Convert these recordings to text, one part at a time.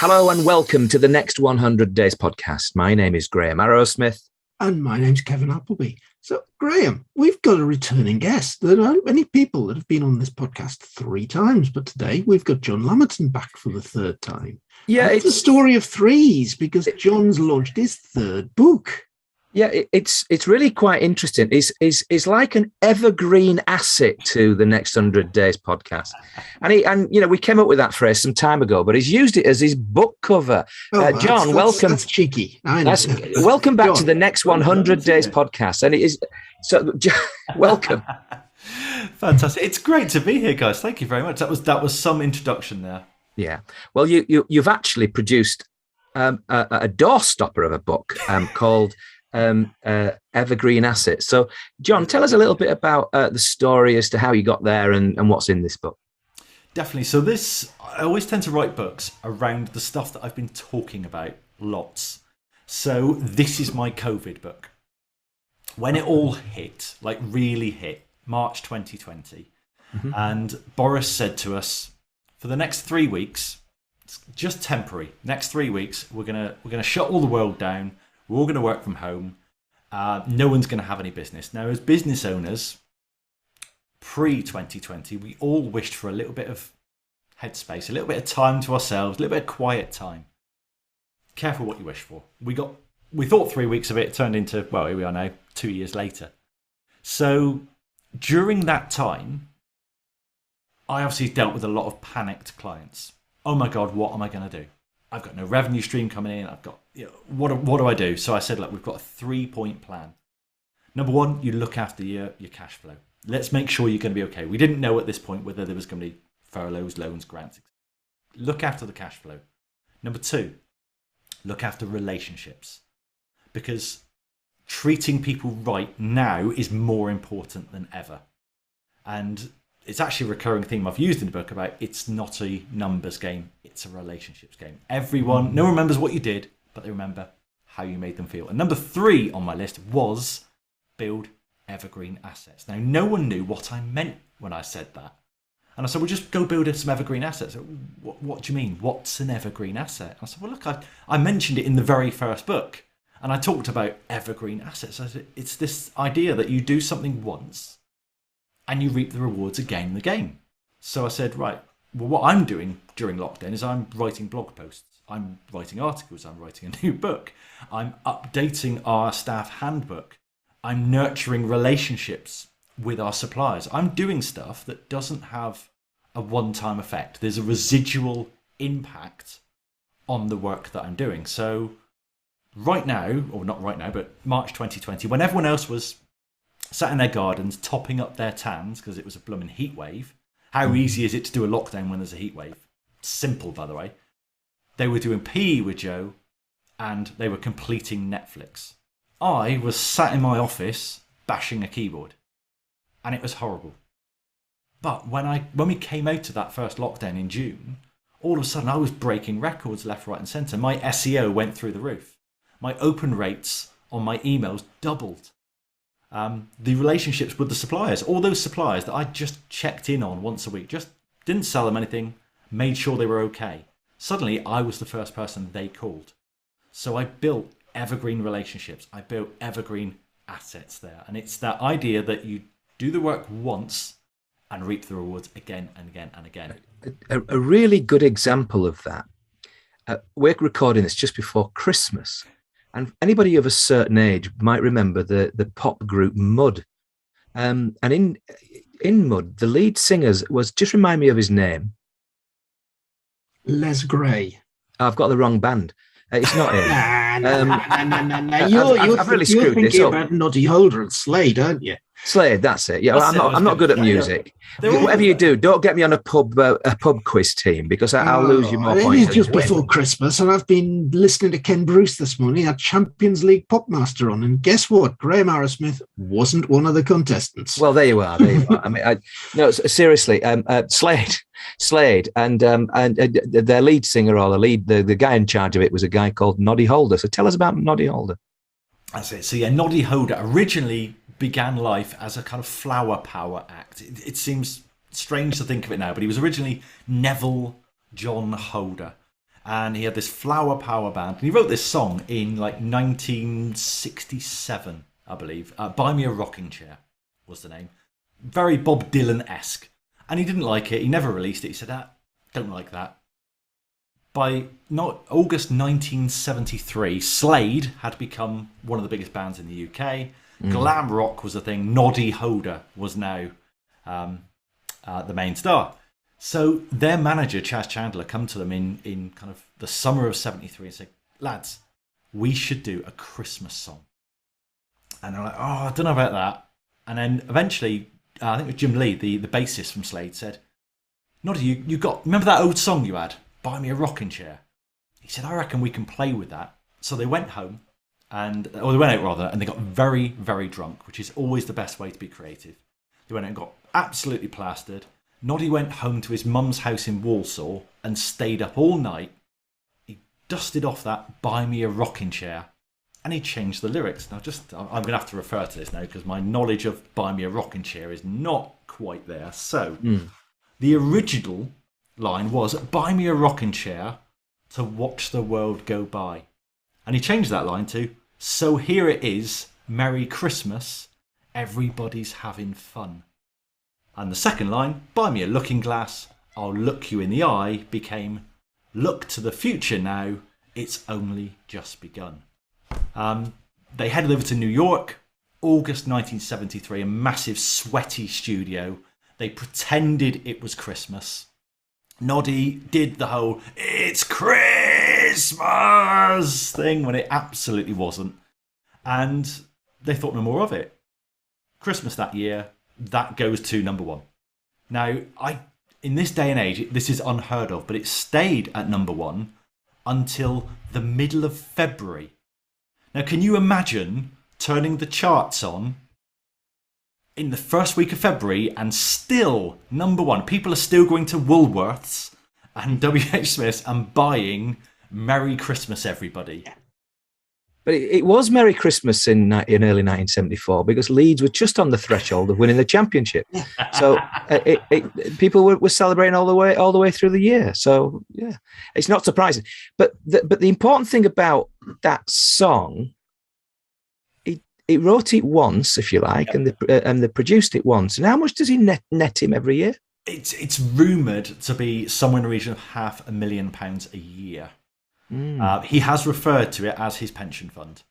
Hello and welcome to the Next 100 Days podcast. My name is Graham Arrowsmith. And my name's Kevin Appleby. So, Graham, we've got a returning guest. There aren't many people that have been on this podcast 3 times, but today we've got John Lamerton back for the 3rd time. Yeah, it's a story of 3s because John's launched his 3rd book. Yeah, it's really quite interesting. It's like an evergreen asset to the Next 100 Days podcast, and we came up with that phrase some time ago, but he's used it as his book cover. John, welcome. That's cheeky. Welcome back to the Next 100 Days podcast, and it is so. Welcome. Fantastic! It's great to be here, guys. Thank you very much. That was some introduction there. Yeah. Well, you've actually produced a doorstopper of a book called Evergreen Assets. So, John, tell us a little bit about the story as to how you got there and what's in this book. Definitely. So I always tend to write books around the stuff that I've been talking about lots. So this is my COVID book. When it all hit, like really hit, March 2020, and Boris said to us, for the next 3 weeks, it's just temporary. Next 3 weeks, we're gonna shut all the world down. We're all going to work from home. No one's going to have any business. Now, as business owners, pre-2020, we all wished for a little bit of headspace, a little bit of time to ourselves, a little bit of quiet time. Careful what you wish for. We thought 3 weeks of it turned into, well, here we are now, 2 years later. So during that time, I obviously dealt with a lot of panicked clients. Oh my God, what am I going to do? I've got no revenue stream coming in. I've got, what do I do? So I said, look, we've got a 3-point plan. Number 1, you look after your cash flow. Let's make sure you're going to be okay. We didn't know at this point whether there was going to be furloughs, loans, grants. Look after the cash flow. Number 2, look after relationships. Because treating people right now is more important than ever. And it's actually a recurring theme I've used in the book about it's not a numbers game, it's a relationships game. No one remembers what you did, but they remember how you made them feel. And number 3 on my list was build evergreen assets. Now, no one knew what I meant when I said that. And I said, well, just go build some evergreen assets. What do you mean? What's an evergreen asset? I said, well, look, I mentioned it in the very first book. And I talked about evergreen assets. I said, it's this idea that you do something once and you reap the rewards again and again. So I said, right, well, what I'm doing during lockdown is I'm writing blog posts. I'm writing articles. I'm writing a new book. I'm updating our staff handbook. I'm nurturing relationships with our suppliers. I'm doing stuff that doesn't have a one-time effect. There's a residual impact on the work that I'm doing. So right now, or not right now, but March 2020, when everyone else was sat in their gardens topping up their tans because it was a blooming heat wave. How easy is it to do a lockdown when there's a heat wave? Simple, by the way. They were doing PE with Joe and they were completing Netflix. I was sat in my office bashing a keyboard and it was horrible. But when we came out of that first lockdown in June, all of a sudden I was breaking records left, right and centre. My SEO went through the roof. My open rates on my emails doubled. The relationships with the suppliers, all those suppliers that I just checked in on once a week, just didn't sell them anything, made sure they were okay. Suddenly, I was the first person they called. So I built evergreen relationships. I built evergreen assets there. And it's that idea that you do the work once and reap the rewards again and again and again. A really good example of that. We're recording this just before Christmas. And anybody of a certain age might remember the pop group Mud. And in Mud, the lead singer was, just remind me of his name. Les Gray. I've got the wrong band. It's not him. No. I've really screwed this up. You're thinking about Noddy Holder and Slade, aren't you? Slade, that's it. Yeah, I'm not good at music. Whatever you do, don't get me on a pub quiz team because I'll lose you more points. It is just before Christmas, and I've been listening to Ken Bruce this morning, had Champions League Popmaster on, and guess what? Graham Arrowsmith wasn't one of the contestants. Well, there you are. I mean, no, seriously, Slade, and their lead singer or the guy in charge of it was a guy called Noddy Holder. So tell us about Noddy Holder. That's it. So yeah, Noddy Holder originally began life as a kind of flower power act. It seems strange to think of it now, but he was originally Neville John Holder. and he had this flower power band. And he wrote this song in like 1967, I believe. Buy Me a Rocking Chair was the name. Very Bob Dylan-esque. And he didn't like it. He never released it. He said, don't like that. By August 1973, Slade had become one of the biggest bands in the UK. Glam rock was a thing. Noddy Holder was now the main star. So their manager, Chas Chandler, come to them in kind of the summer of 73 and said, lads, we should do a Christmas song. And they're like, I don't know about that. And then eventually, I think it was Jim Lee, the bassist from Slade, said, Noddy, you got, remember that old song you had? Buy Me a Rocking Chair. He said, I reckon we can play with that. So they went home, they went out rather, and they got very, very drunk, which is always the best way to be creative. They went out and got absolutely plastered. Noddy went home to his mum's house in Walsall and stayed up all night. He dusted off that Buy Me a Rocking Chair, and he changed the lyrics. Now, I'm going to have to refer to this now because my knowledge of Buy Me a Rocking Chair is not quite there. So, the original line was, buy me a rocking chair to watch the world go by. And he changed that line to, so here it is, Merry Christmas, everybody's having fun. And the second line, buy me a looking glass, I'll look you in the eye, became, look to the future now, it's only just begun. They headed over to New York, August 1973, a massive sweaty studio. They pretended it was Christmas. Noddy did the whole "It's Christmas" thing when it absolutely wasn't. And they thought no more of it. Christmas that year, that goes to number one. Now, in this day and age, this is unheard of, but it stayed at number one until the middle of February. Now, can you imagine turning the charts on in the first week of February and still number one? People are still going to Woolworths and WH Smith's and buying Merry Christmas, everybody. But it was Merry Christmas in early 1974 because Leeds were just on the threshold of winning the championship. So people were celebrating all the way through the year. So yeah, it's not surprising. But the important thing about that song, he wrote it once, if you like, and they produced it once. And how much does he net him every year? It's rumoured to be somewhere in the region of £500,000 a year. He has referred to it as his pension fund.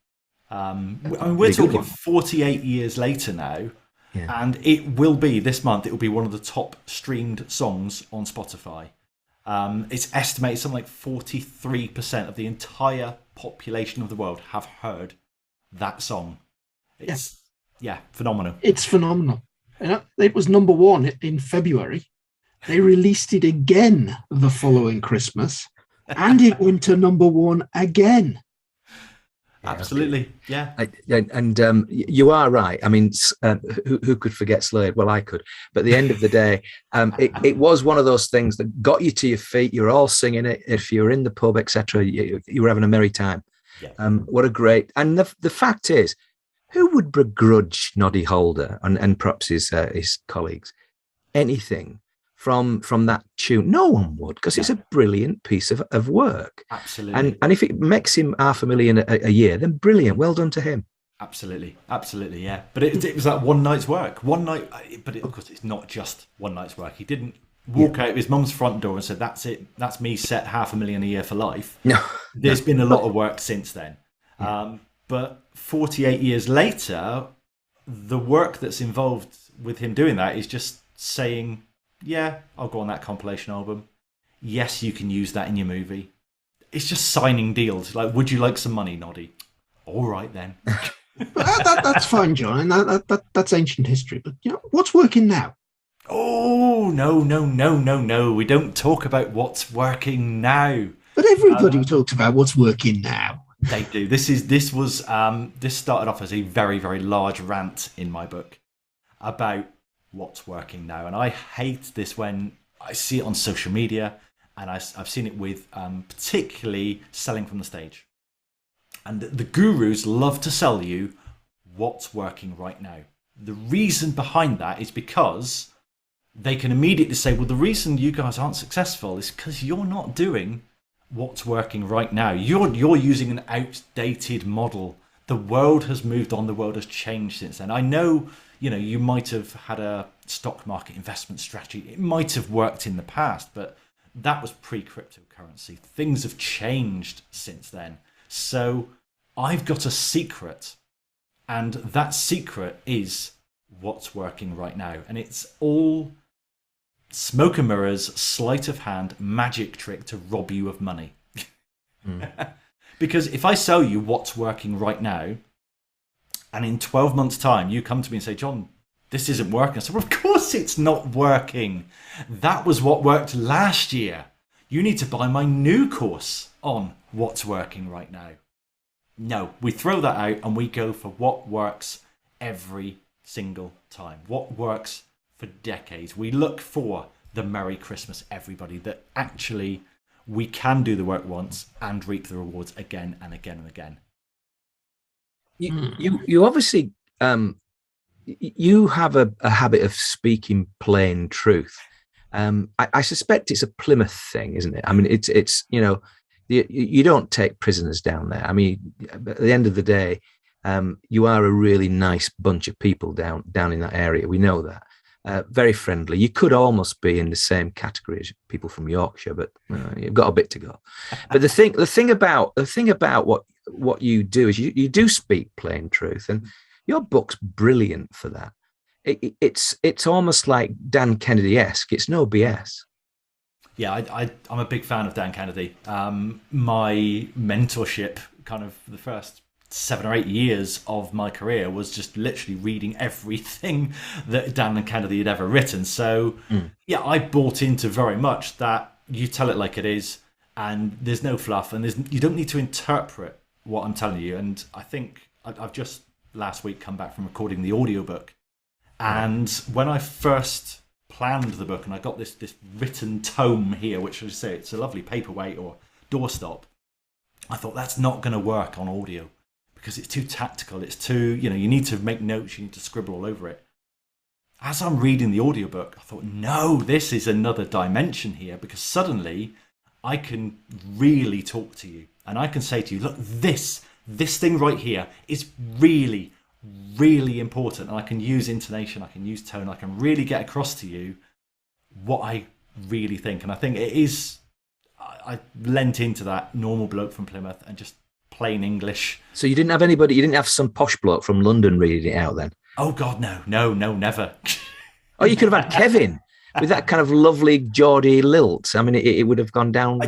We're talking 48 years later now, and it will be, this month, it will be one of the top streamed songs on Spotify. It's estimated something like 43% of the entire population of the world have heard that song. It's phenomenal. It's phenomenal. It was number one in February. They released it again the following Christmas, and it went to number one again. Absolutely, yeah. And you are right. I mean, who could forget Slade? Well, I could. But at the end of the day, it was one of those things that got you to your feet. You're all singing it. If you're in the pub, etc., you were having a merry time. Yeah. What a great... And the fact is, who would begrudge Noddy Holder and perhaps his colleagues anything from that tune? No one would, because it's a brilliant piece of work. Absolutely. And if it makes him $500,000 a year, then brilliant. Well done to him. Absolutely, yeah. But it was that one night's work. One night, but of course, it's not just one night's work. He didn't walk out of his mum's front door and said, "That's it. That's me set $500,000 a year for life." No, there's been a lot of work since then. But 48 years later, the work that's involved with him doing that is just saying, yeah, I'll go on that compilation album. Yes, you can use that in your movie. It's just signing deals. Like, would you like some money, Noddy? All right, then. That's fine, John. And that's ancient history. But, what's working now? Oh, no. We don't talk about what's working now. But everybody talks about what's working now. They do. This started off as a very, very large rant in my book about what's working now. And I hate this when I see it on social media, and I've seen it with particularly selling from the stage. And the gurus love to sell you what's working right now. The reason behind that is because they can immediately say, well, the reason you guys aren't successful is because you're not doing what's working right now. You're using an outdated model. The world has moved on. The world has changed since then. I know, you might have had a stock market investment strategy. It might have worked in the past, but that was pre-cryptocurrency. Things have changed since then. So I've got a secret, and that secret is what's working right now. And it's all smoke and mirrors, sleight of hand, magic trick to rob you of money. Because if I sell you what's working right now, and in 12 months' time you come to me and say, John, this isn't working. I said, well, of course it's not working. That was what worked last year. You need to buy my new course on what's working right now. No, we throw that out and we go for what works every single time. What works for decades. We look for the Merry Christmas, everybody, that actually we can do the work once and reap the rewards again and again and again. You obviously you have a habit of speaking plain truth. I suspect it's a Plymouth thing, isn't it? I mean, it's you don't take prisoners down there. I mean, at the end of the day, you are a really nice bunch of people down in that area. We know that. Very friendly. You could almost be in the same category as people from Yorkshire, but you've got a bit to go. But the thing about what you do is you do speak plain truth, and your book's brilliant for that. It's almost like Dan Kennedy-esque. It's no BS. Yeah, I'm a big fan of Dan Kennedy. My mentorship, kind of the first 7 or 8 years of my career, was just literally reading everything that Dan Kennedy had ever written. So yeah, I bought into very much that you tell it like it is, and there's no fluff, and you don't need to interpret what I'm telling you. And I think I've just last week come back from recording the audiobook, and when I first planned the book and I got this written tome here, which, as I say, it's a lovely paperweight or doorstop, I thought that's not going to work on audio because it's too tactical. It's too, you need to make notes, you need to scribble all over it. As I'm reading the audiobook, I thought, no, this is another dimension here, because suddenly I can really talk to you and I can say to you, look, this thing right here is really, really important. And I can use intonation, I can use tone, I can really get across to you what I really think. And I think it is, I lent into that normal bloke from Plymouth and just plain English. So you didn't have some posh bloke from London reading it out then? Oh God, no, never. Oh, you could have had Kevin with that kind of lovely Geordie lilt. I mean, it would have gone down.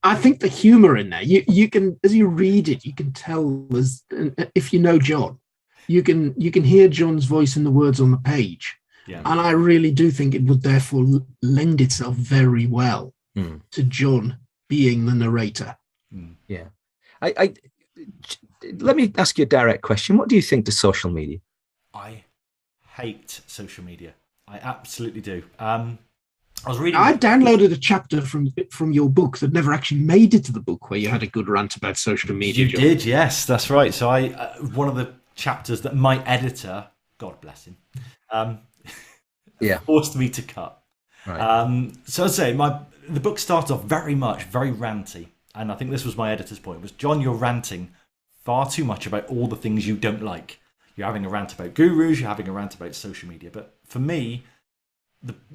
I think the humour in there, you can, as you read it, you can tell, as if you know John, you can hear John's voice in the words on the page. Yeah. And I really do think it would therefore lend itself very well to John being the narrator. Yeah. Let me ask you a direct question. What do you think to social media? I hate social media. I absolutely do. I was reading. I downloaded a chapter from your book that never actually made it to the book, where you had a good rant about social media. You did, yes, that's right. So one of the chapters that my editor, God bless him, forced me to cut. Right. So I'd say the book starts off very ranty, and I think this was my editor's point: was John, you're ranting far too much about all the things you don't like. You're having a rant about gurus, you're having a rant about social media. But for me,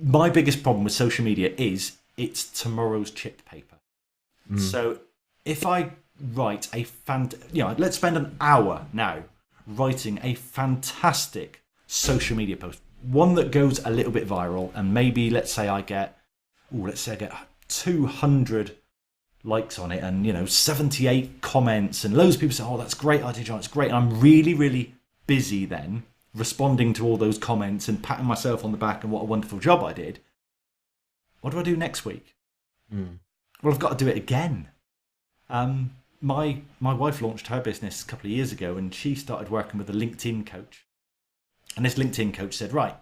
my biggest problem with social media is it's tomorrow's chip paper. So if I write let's spend an hour now writing a fantastic social media post, one that goes a little bit viral, and maybe let's say I get 200 likes on it, and 78 comments, and loads of people say, oh, that's great idea, John, it's great. And I'm really, really busy then responding to all those comments and patting myself on the back and what a wonderful job I did. What do I do next week? Well, I've got to do it again. My wife launched her business a couple of years ago, and she started working with a LinkedIn coach. And this LinkedIn coach said, right,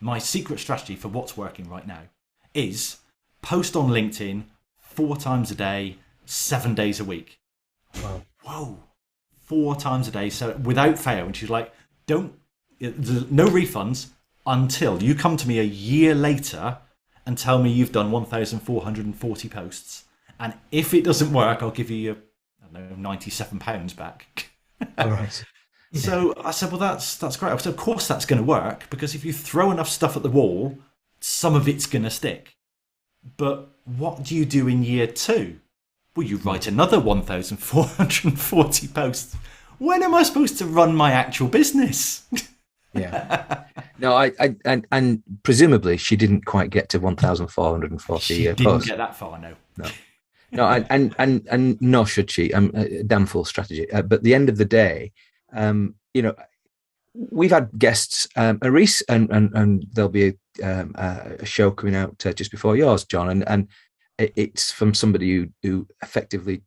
my secret strategy for what's working right now is post on LinkedIn 4 times a day, 7 days a week. Wow. Whoa, 4 times a day, so without fail. And she's like, no refunds until you come to me a year later and tell me you've done 1,440 posts. And if it doesn't work, I'll give you, I don't know, £97 back. All right. So I said, well, that's great. I said, of course that's going to work, because if you throw enough stuff at the wall, some of it's going to stick. But what do you do in year 2? Well, you write another 1,440 posts. When am I supposed to run my actual business? Yeah. No, and presumably she didn't quite get to 1,440 posts. She didn't get that far, no. No, and nor should she. Damn fool strategy. But at the end of the day, we've had guests, Reese, and there'll be a show coming out just before yours, John, and it's from somebody who effectively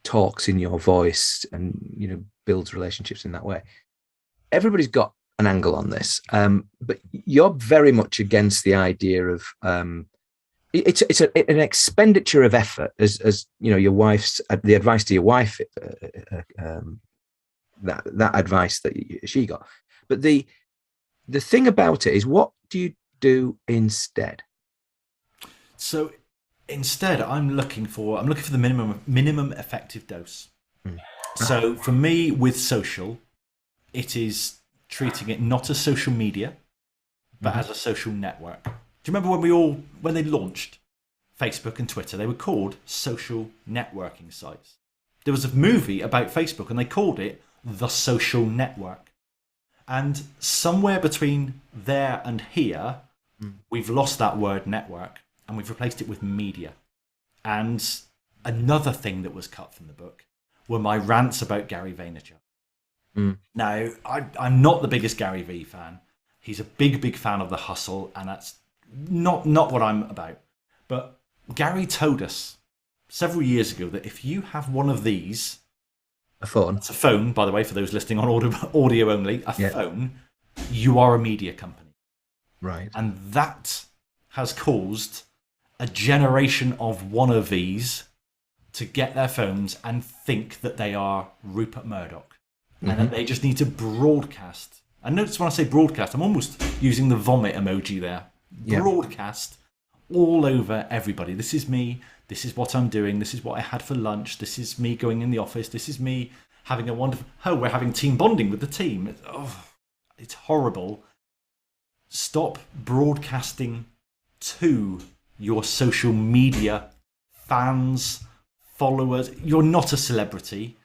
talks in your voice and builds relationships in that way. Everybody's got an angle on this, but you're very much against the idea of it's an expenditure of effort, as your wife's the advice to your wife, that advice that she got. But the thing about it is, what do you do instead? So instead, I'm looking for the minimum effective dose. So for me, with social, it is treating it not as social media, but as a social network. Do you remember when they launched Facebook and Twitter, they were called social networking sites? There was a movie about Facebook and they called it The Social Network. And somewhere between there and here, we've lost that word network and we've replaced it with media. And another thing that was cut from the book were my rants about Gary Vaynerchuk. Now, I'm not the biggest Gary V fan. He's a big fan of the hustle, and that's not what I'm about. But Gary told us several years ago that if you have one of these, a phone. It's a phone, by the way, for those listening on audio only, phone, you are a media company. Right. And that has caused a generation of wannabes to get their phones and think that they are Rupert Murdoch. And that they just need to broadcast. And notice when I say broadcast, I'm almost using the vomit emoji there. Broadcast all over everybody. This is me. This is what I'm doing. This is what I had for lunch. This is me going in the office. This is me having a wonderful... Oh, we're having team bonding with the team. It's horrible. Stop broadcasting to your social media fans, followers. You're not a celebrity.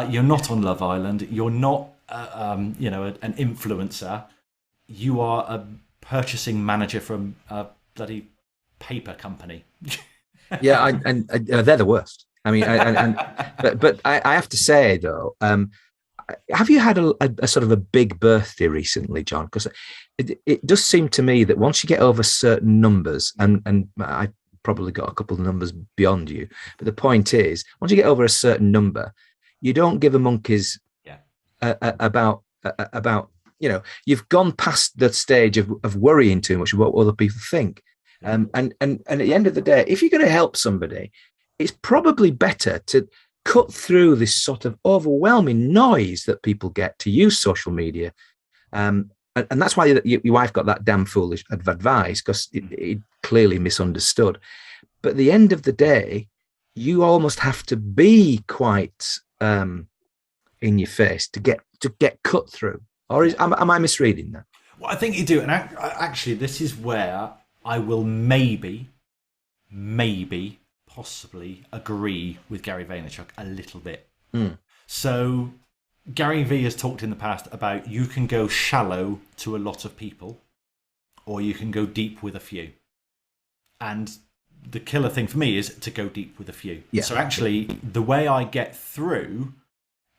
You're not on Love Island. You're not, an influencer. You are a purchasing manager from a bloody paper company. Yeah, and they're the worst. I mean, but I have to say though, have you had a sort of a big birthday recently, John? Because it does seem to me that once you get over certain numbers, and I probably got a couple of numbers beyond you, but the point is, once you get over a certain number, you don't give a monkey's about you've gone past the stage of worrying too much about what other people think. And at the end of the day, if you're going to help somebody, it's probably better to cut through this sort of overwhelming noise that people get to use social media. And that's why your wife got that damn foolish advice, because it clearly misunderstood. But at the end of the day, you almost have to be quite in your face to get cut through. Or am I misreading that? Well, I think you do. And actually, this is where I will maybe, possibly agree with Gary Vaynerchuk a little bit. So Gary V has talked in the past about you can go shallow to a lot of people, or you can go deep with a few. And the killer thing for me is to go deep with a few. Yeah. So actually, the way I get through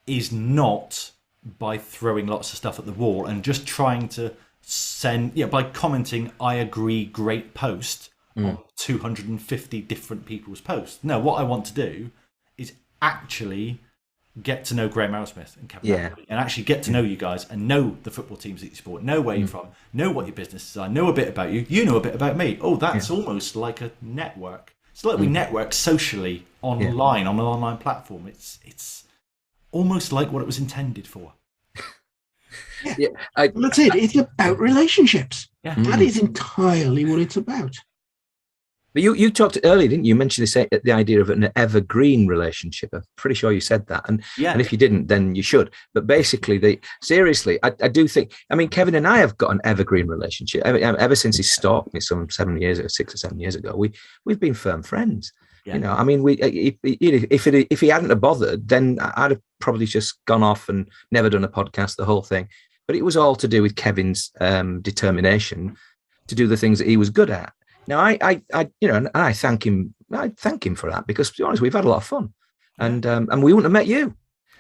is not by throwing lots of stuff at the wall and just trying to by commenting, I agree, great post on 250 different people's posts. No, what I want to do is actually get to know Graham Arrowsmith and Kevin Appleby, and actually get to know you guys and know the football teams that you support, know where you're from, know what your businesses are, know a bit about you, you know a bit about me. Oh, that's almost like a network. It's like we network socially online on an online platform. It's almost like what it was intended for. That's it. It's about relationships. Yeah. That is entirely what it's about. But you talked earlier, didn't you? You mentioned the idea of an evergreen relationship. I'm pretty sure you said that. And if you didn't, then you should. But basically, seriously, I do think, I mean, Kevin and I have got an evergreen relationship. Ever since he stalked me some 6 or 7 years ago, we've been firm friends. Yeah. You know, I mean, if he hadn't have bothered, then I'd have probably just gone off and never done a podcast, the whole thing. But it was all to do with Kevin's determination to do the things that he was good at. Now, I thank him. I thank him for that because, to be honest, we've had a lot of fun, and we wouldn't have met you.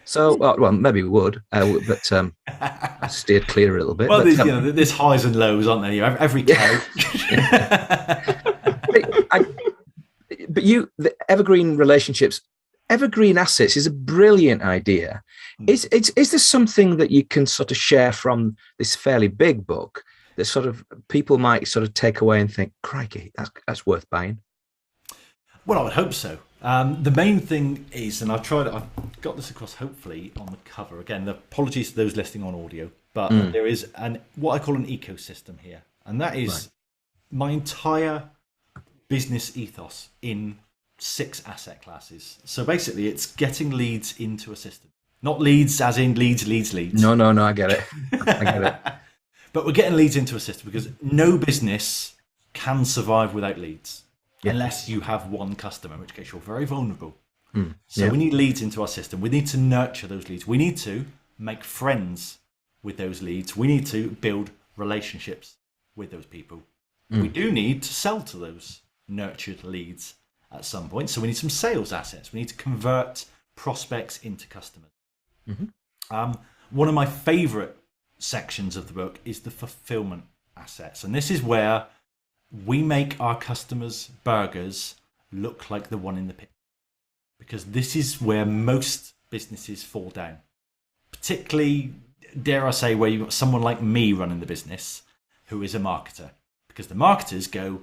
So, well, maybe we would, but I steered clear a little bit. Well, there's highs and lows, aren't there? Every cow. But the evergreen relationships, evergreen assets is a brilliant idea. Is there something that you can sort of share from this fairly big book that sort of people might sort of take away and think, crikey, that's worth buying? Well, I would hope so. The main thing is, and I've got this across hopefully on the cover. Again, apologies to those listening on audio, but there is what I call an ecosystem here. And that is my entire business ethos in 6 asset classes. So basically, it's getting leads into a system. Not leads as in leads. No, I get it. But we're getting leads into a system because no business can survive without leads unless you have one customer, in which case you're very vulnerable. So we need leads into our system. We need to nurture those leads. We need to make friends with those leads. We need to build relationships with those people. We do need to sell to those nurtured leads at some point. So we need some sales assets. We need to convert prospects into customers. One of my favorite sections of the book is the fulfillment assets. And this is where we make our customers' burgers look like the one in the pit. Because this is where most businesses fall down. Particularly, dare I say, where you've got someone like me running the business who is a marketer. Because the marketers go,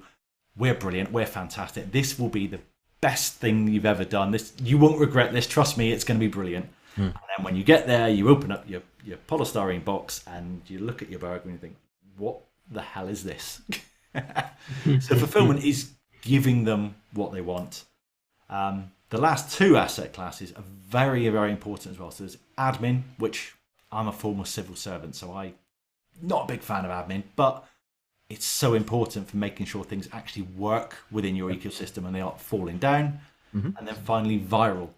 we're brilliant, we're fantastic, this will be the best thing you've ever done. You won't regret this, trust me, it's going to be brilliant. And then when you get there, you open up your polystyrene box and you look at your burger and you think, what the hell is this? So fulfillment is giving them what they want. The last 2 asset classes are very, very important as well. So there's admin, which I'm a former civil servant, so I'm not a big fan of admin, but it's so important for making sure things actually work within your ecosystem and they aren't falling down. And then finally, viral.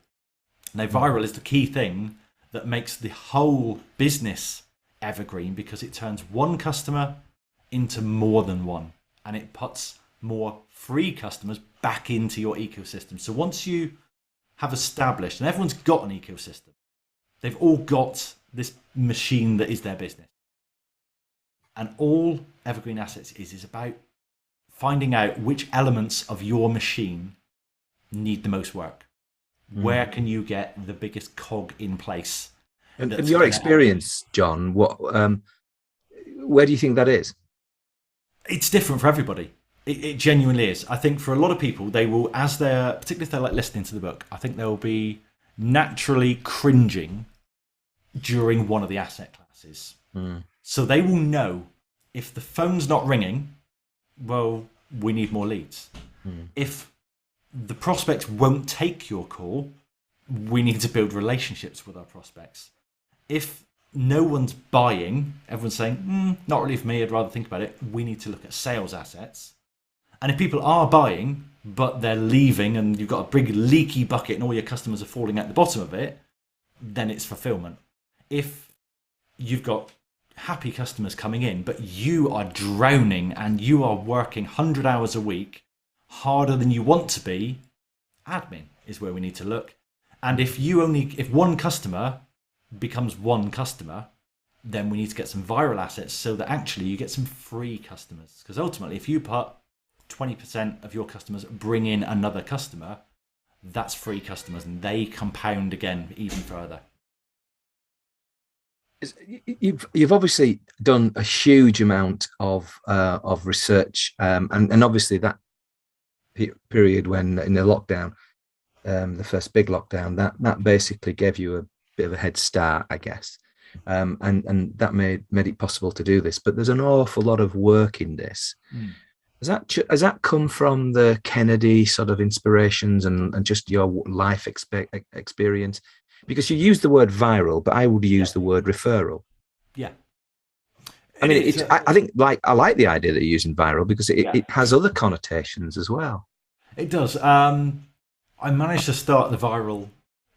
Now, viral is the key thing that makes the whole business evergreen because it turns one customer into more than one, and it puts more free customers back into your ecosystem. So once you have established, and everyone's got an ecosystem, they've all got this machine that is their business. And all Evergreen Assets is about finding out which elements of your machine need the most work. Where can you get the biggest cog in place? And in your experience, John, where do you think that is? It's different for everybody. It genuinely is. I think for a lot of people, they will, particularly if they're like listening to the book, I think they'll be naturally cringing during one of the asset classes. So they will know if the phone's not ringing, well, we need more leads. If the prospects won't take your call, we need to build relationships with our prospects. If no one's buying, everyone's saying, not really for me, I'd rather think about it, we need to look at sales assets. And if people are buying, but they're leaving and you've got a big leaky bucket and all your customers are falling at the bottom of it, then it's fulfillment. If you've got happy customers coming in, but you are drowning and you are working 100 hours a week, harder than you want to be, admin is where we need to look. And if one customer becomes one customer, then we need to get some viral assets so that actually you get some free customers. Because ultimately, if you put 20% of your customers bring in another customer, that's free customers and they compound again even further. You've obviously done a huge amount of research, and obviously that period when in the lockdown, the first big lockdown, that basically gave you a bit of a head start, I guess, and that made it possible to do this. But there's an awful lot of work in this. Has that come from the Kennedy sort of inspirations and just your life experience? Because you use the word viral, but I would use the word referral. Yeah. I mean, I think I like the idea that you're using viral because it has other connotations as well. It does. I managed to start the viral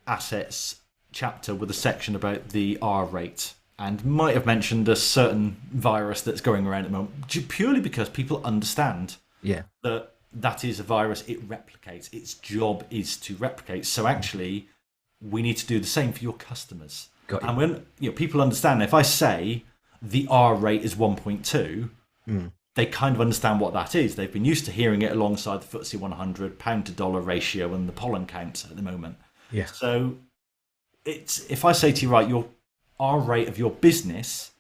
assets chapter with a section about the R rate, and might have mentioned a certain virus that's going around at the moment, purely because people understand that is a virus. It replicates. Its job is to replicate. So actually, we need to do the same for your customers. And when people understand, if I say the R rate is 1.2, they kind of understand what that is. They've been used to hearing it alongside the FTSE 100 pound to dollar ratio and the pollen counts at the moment. Yeah. So if I say to you, right, your R rate of your business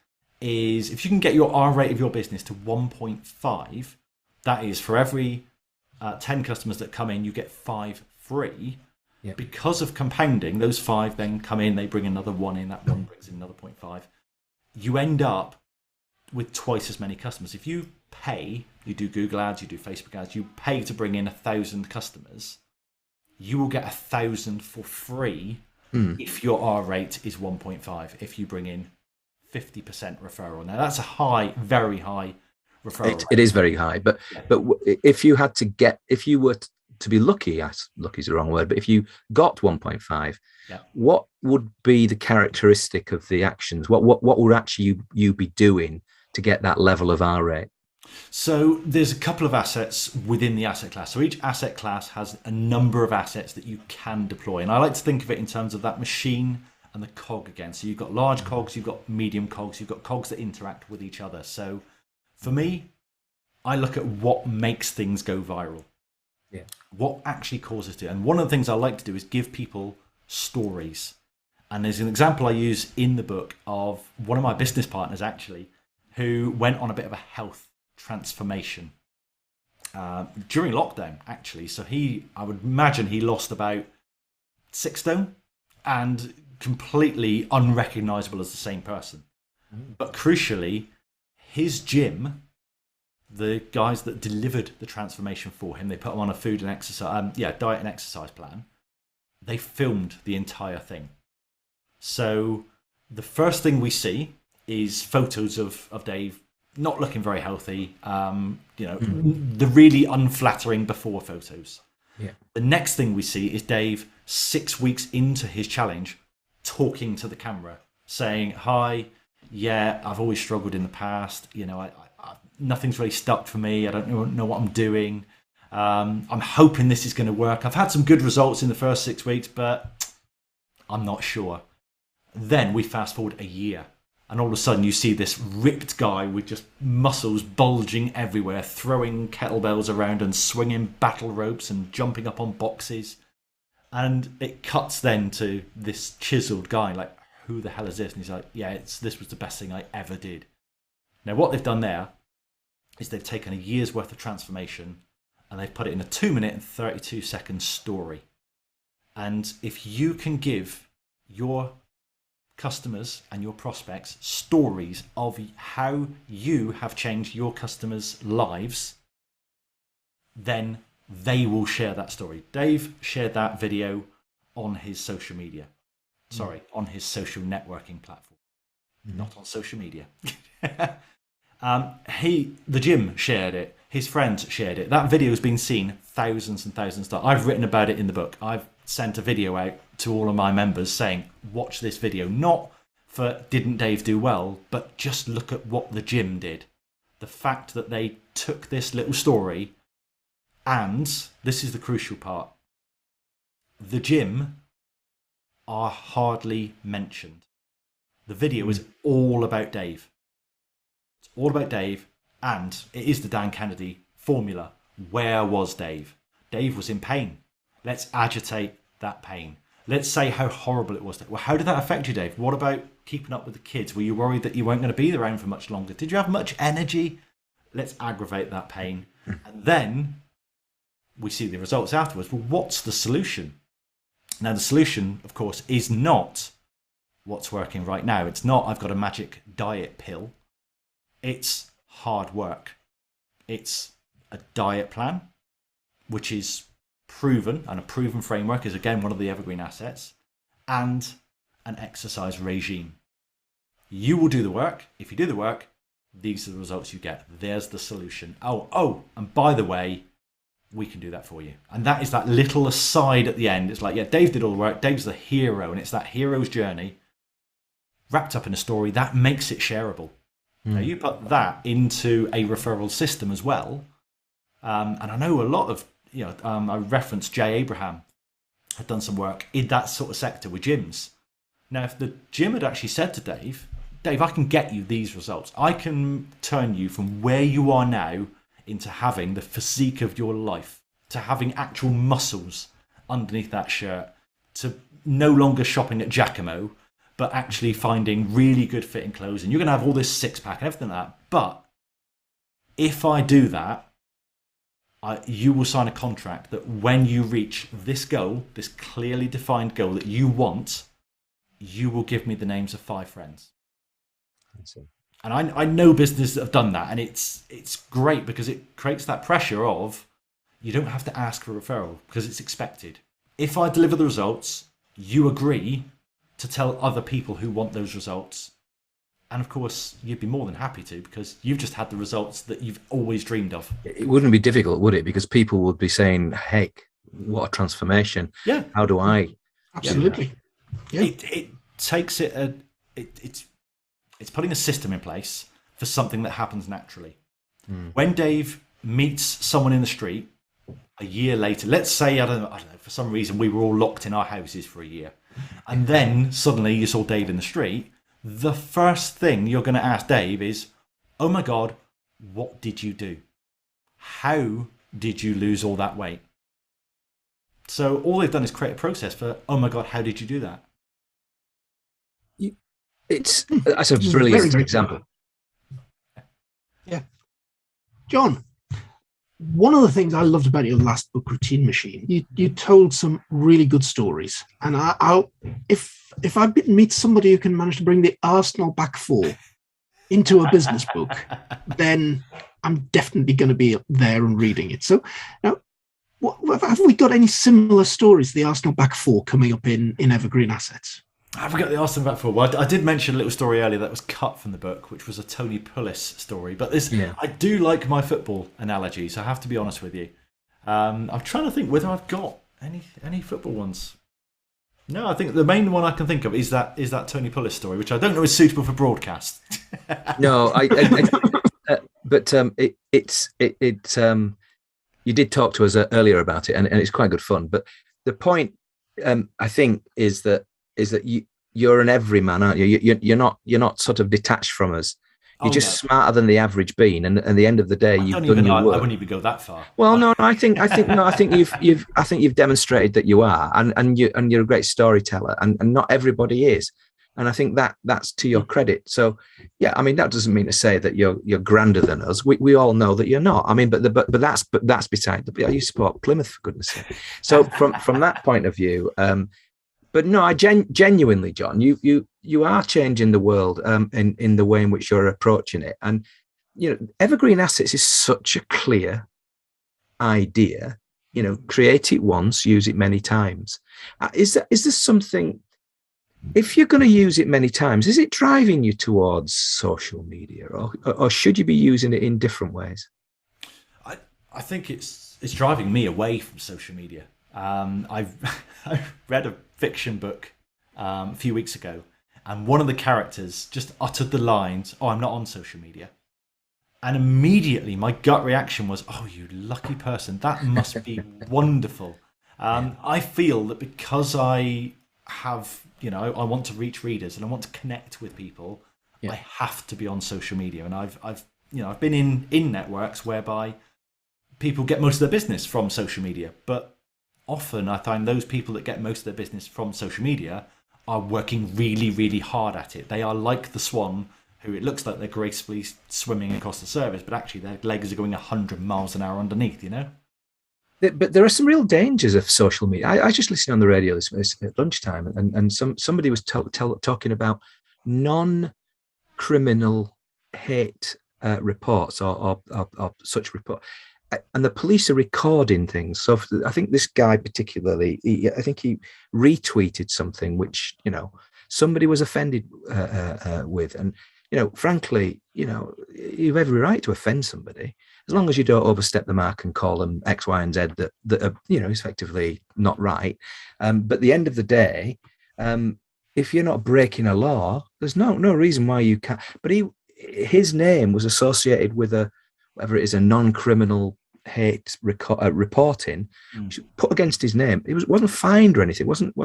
is, if you can get your R rate of your business to 1.5, that is for every 10 customers that come in, you get 5 free. Yeah. Because of compounding, those 5 then come in, they bring another 1 in, that 1 brings in another 0.5. You end up with twice as many customers. If you pay, you do Google ads, you do Facebook ads, you pay to bring in 1,000 customers, you will get 1,000 for free if your R rate is 1.5. If you bring in 50% referral, now that's a high, very high referral. It is very high, but if you had to get, if you were to be lucky, lucky is the wrong word, but if you got 1.5, what would be the characteristic of the actions? What would actually you be doing to get that level of R rate? So there's a couple of assets within the asset class. So each asset class has a number of assets that you can deploy. And I like to think of it in terms of that machine and the cog again. So you've got large cogs, you've got medium cogs, you've got cogs that interact with each other. So for me, I look at what makes things go viral. Yeah. What actually causes it. And one of the things I like to do is give people stories. And there's an example I use in the book of one of my business partners actually, who went on a bit of a health transformation during lockdown actually. So I would imagine he lost about 6 stone and completely unrecognizable as the same person. But crucially, his gym, the guys that delivered the transformation for him, they put him on a food and exercise diet and exercise plan. They filmed the entire thing. So the first thing we see is photos of Dave not looking very healthy, the really unflattering before photos. Yeah. The next thing we see is Dave 6 weeks into his challenge talking to the camera, saying, "Hi, yeah, I've always struggled in the past. I nothing's really stuck for me. I don't know what I'm doing. I'm hoping this is going to work. I've had some good results in the first 6 weeks, but I'm not sure." Then we fast forward a year. And all of a sudden you see this ripped guy with just muscles bulging everywhere, throwing kettlebells around and swinging battle ropes and jumping up on boxes. And it cuts then to this chiseled guy, like, who the hell is this? And he's like, yeah, this was the best thing I ever did. Now what they've done there is they've taken a year's worth of transformation and they've put it in a 2-minute and 32-second story. And if you can give your customers and your prospects stories of how you have changed your customers' lives, then they will share that story. Dave shared that video on his social media. On his social networking platform. Not on social media. The gym shared it. His friends shared it. That video has been seen thousands and thousands of times. I've written about it in the book. I've sent a video out to all of my members saying, watch this video. Not for didn't Dave do well, but just look at what the gym did. The fact that they took this little story, and this is the crucial part, the gym are hardly mentioned. The video is all about Dave. It's all about Dave, and it is the Dan Kennedy formula. Where was Dave? Dave was in pain. Let's agitate that pain. Let's say how horrible it was. Well, how did that affect you, Dave? What about keeping up with the kids? Were you worried that you weren't going to be around for much longer? Did you have much energy? Let's aggravate that pain. And then we see the results afterwards. Well, what's the solution? Now, the solution, of course, is not what's working right now. It's not, I've got a magic diet pill. It's hard work. It's a diet plan, which is proven, and a proven framework is again one of the evergreen assets, and an exercise regime. You will do the work. If you do the work, these are the results you get. There's the solution. Oh, and by the way, we can do that for you. And that is that little aside at the end. It's like, yeah, Dave did all the work. Dave's the hero, and it's that hero's journey wrapped up in a story that makes it shareable. Now, you put that into a referral system as well. And I know a lot of, I referenced Jay Abraham had done some work in that sort of sector with gyms. Now, if the gym had actually said to Dave, I can get you these results. I can turn you from where you are now into having the physique of your life, to having actual muscles underneath that shirt, to no longer shopping at Giacomo, but actually finding really good fitting clothes. And you're going to have all this six pack and everything like that. But if I do that, you will sign a contract that when you reach this goal, this clearly defined goal that you want, you will give me the names of 5 friends. And I know businesses that have done that, and it's great because it creates that pressure of you don't have to ask for a referral because it's expected. If I deliver the results, you agree to tell other people who want those results. And of course, you'd be more than happy to because you've just had the results that you've always dreamed of. It wouldn't be difficult, would it? Because people would be saying, heck, what a transformation. Yeah. How do I? Absolutely. Yeah. It takes it, it's putting a system in place for something that happens naturally. When Dave meets someone in the street a year later, let's say, I don't know, for some reason we were all locked in our houses for a year. And then suddenly you saw Dave in the street. The first thing you're going to ask Dave is, oh my God, what did you do? How did you lose all that weight? So all they've done is create a process for, oh my God, how did you do that? That's a brilliant example. Yeah. John, one of the things I loved about your last book, Routine Machine, you told some really good stories. And if I meet somebody who can manage to bring the Arsenal back four into a business book, then I'm definitely going to be there and reading it. So now, have we got any similar stories, the Arsenal back four, coming up in Evergreen Assets? Have we got the Arsenal back four? Well, I did mention a little story earlier that was cut from the book, which was a Tony Pulis story. But I do like my football analogies. I have to be honest with you. I'm trying to think whether I've got any football ones. No, I think the main one I can think of is that Tony Pulis story, which I don't know is suitable for broadcast. No, but you did talk to us earlier about it, and it's quite good fun. But the point, I think, is that you're an everyman, aren't you? You're not sort of detached from us. You're just smarter than the average bean, and at the end of the day, you've done your work. I wouldn't even go that far. Well, no, I think you've demonstrated that you are, and you're a great storyteller, and not everybody is, and I think that's to your credit. So, yeah, I mean, that doesn't mean to say that you're grander than us. We all know that you're not. I mean, but that's beside the. You support Plymouth, for goodness sake. So from that point of view. But no, I genuinely, John, you are changing the world in the way in which you're approaching it. And, Evergreen Assets is such a clear idea. Create it once, use it many times. Is there something, if you're going to use it many times, is it driving you towards social media, or should you be using it in different ways? I think it's driving me away from social media. I read a fiction book a few weeks ago, and one of the characters just uttered the lines, "Oh, I'm not on social media," and immediately my gut reaction was, "Oh, you lucky person! That must be wonderful." I feel that because I have, I want to reach readers and I want to connect with people, I have to be on social media, and I've been in networks whereby people get most of their business from social media, but often I find those people that get most of their business from social media are working really, really hard at it. They are like the swan who it looks like they're gracefully swimming across the surface, but actually their legs are going 100 miles an hour underneath, But there are some real dangers of social media. I just listened on the radio this at lunchtime, and somebody was talking about non-criminal hate reports or such report. and the police are recording things. So I think this guy particularly, I think he retweeted something which, somebody was offended with. And, frankly, you have every right to offend somebody as long as you don't overstep the mark and call them X, Y, and Z that are, is effectively not right. But at the end of the day, if you're not breaking a law, there's no reason why you can't. But his name was associated with whatever it is, a non-criminal hate reporting, put against his name. It wasn't fined or anything. Wasn't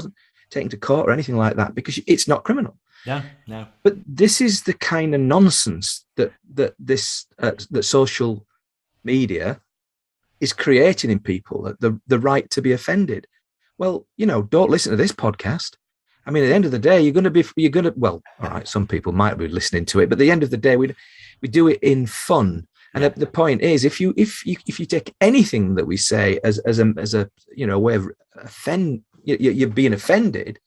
taken to court or anything like that because it's not criminal. No. But this is the kind of nonsense that social media is creating in people. The right to be offended. Well, don't listen to this podcast. I mean, at the end of the day, well, all right, some people might be listening to it, but at the end of the day, we do it in fun. And the point is, if you take anything that we say as a way of you're being offended,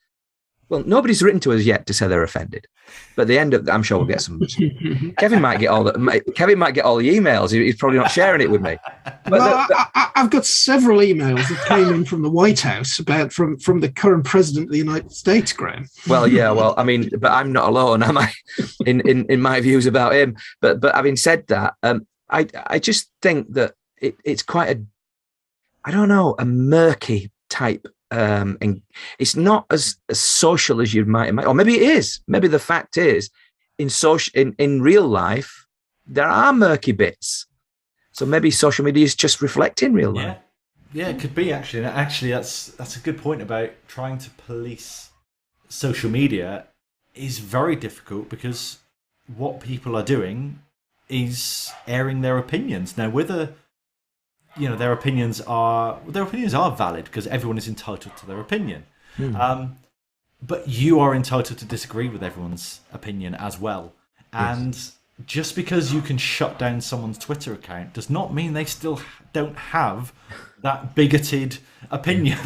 well, nobody's written to us yet to say they're offended. But at the end of, I'm sure we'll get some. Kevin might get all the emails. He's probably not sharing it with me. But I've got several emails that came in from the White House from the current president of the United States, Graham. Well, yeah. Well, I mean, but I'm not alone, am I? In my views about him. But having said that, I just think that it's quite a murky type. And it's not as social as you might imagine, or maybe it is. Maybe the fact is, in real life, there are murky bits. So maybe social media is just reflecting real life. Yeah, it could be actually. And actually, that's a good point about trying to police social media is very difficult because what people are doing is airing their opinions. Now, whether their opinions are valid because everyone is entitled to their opinion. But you are entitled to disagree with everyone's opinion as well. And just because you can shut down someone's Twitter account does not mean they still don't have that bigoted opinion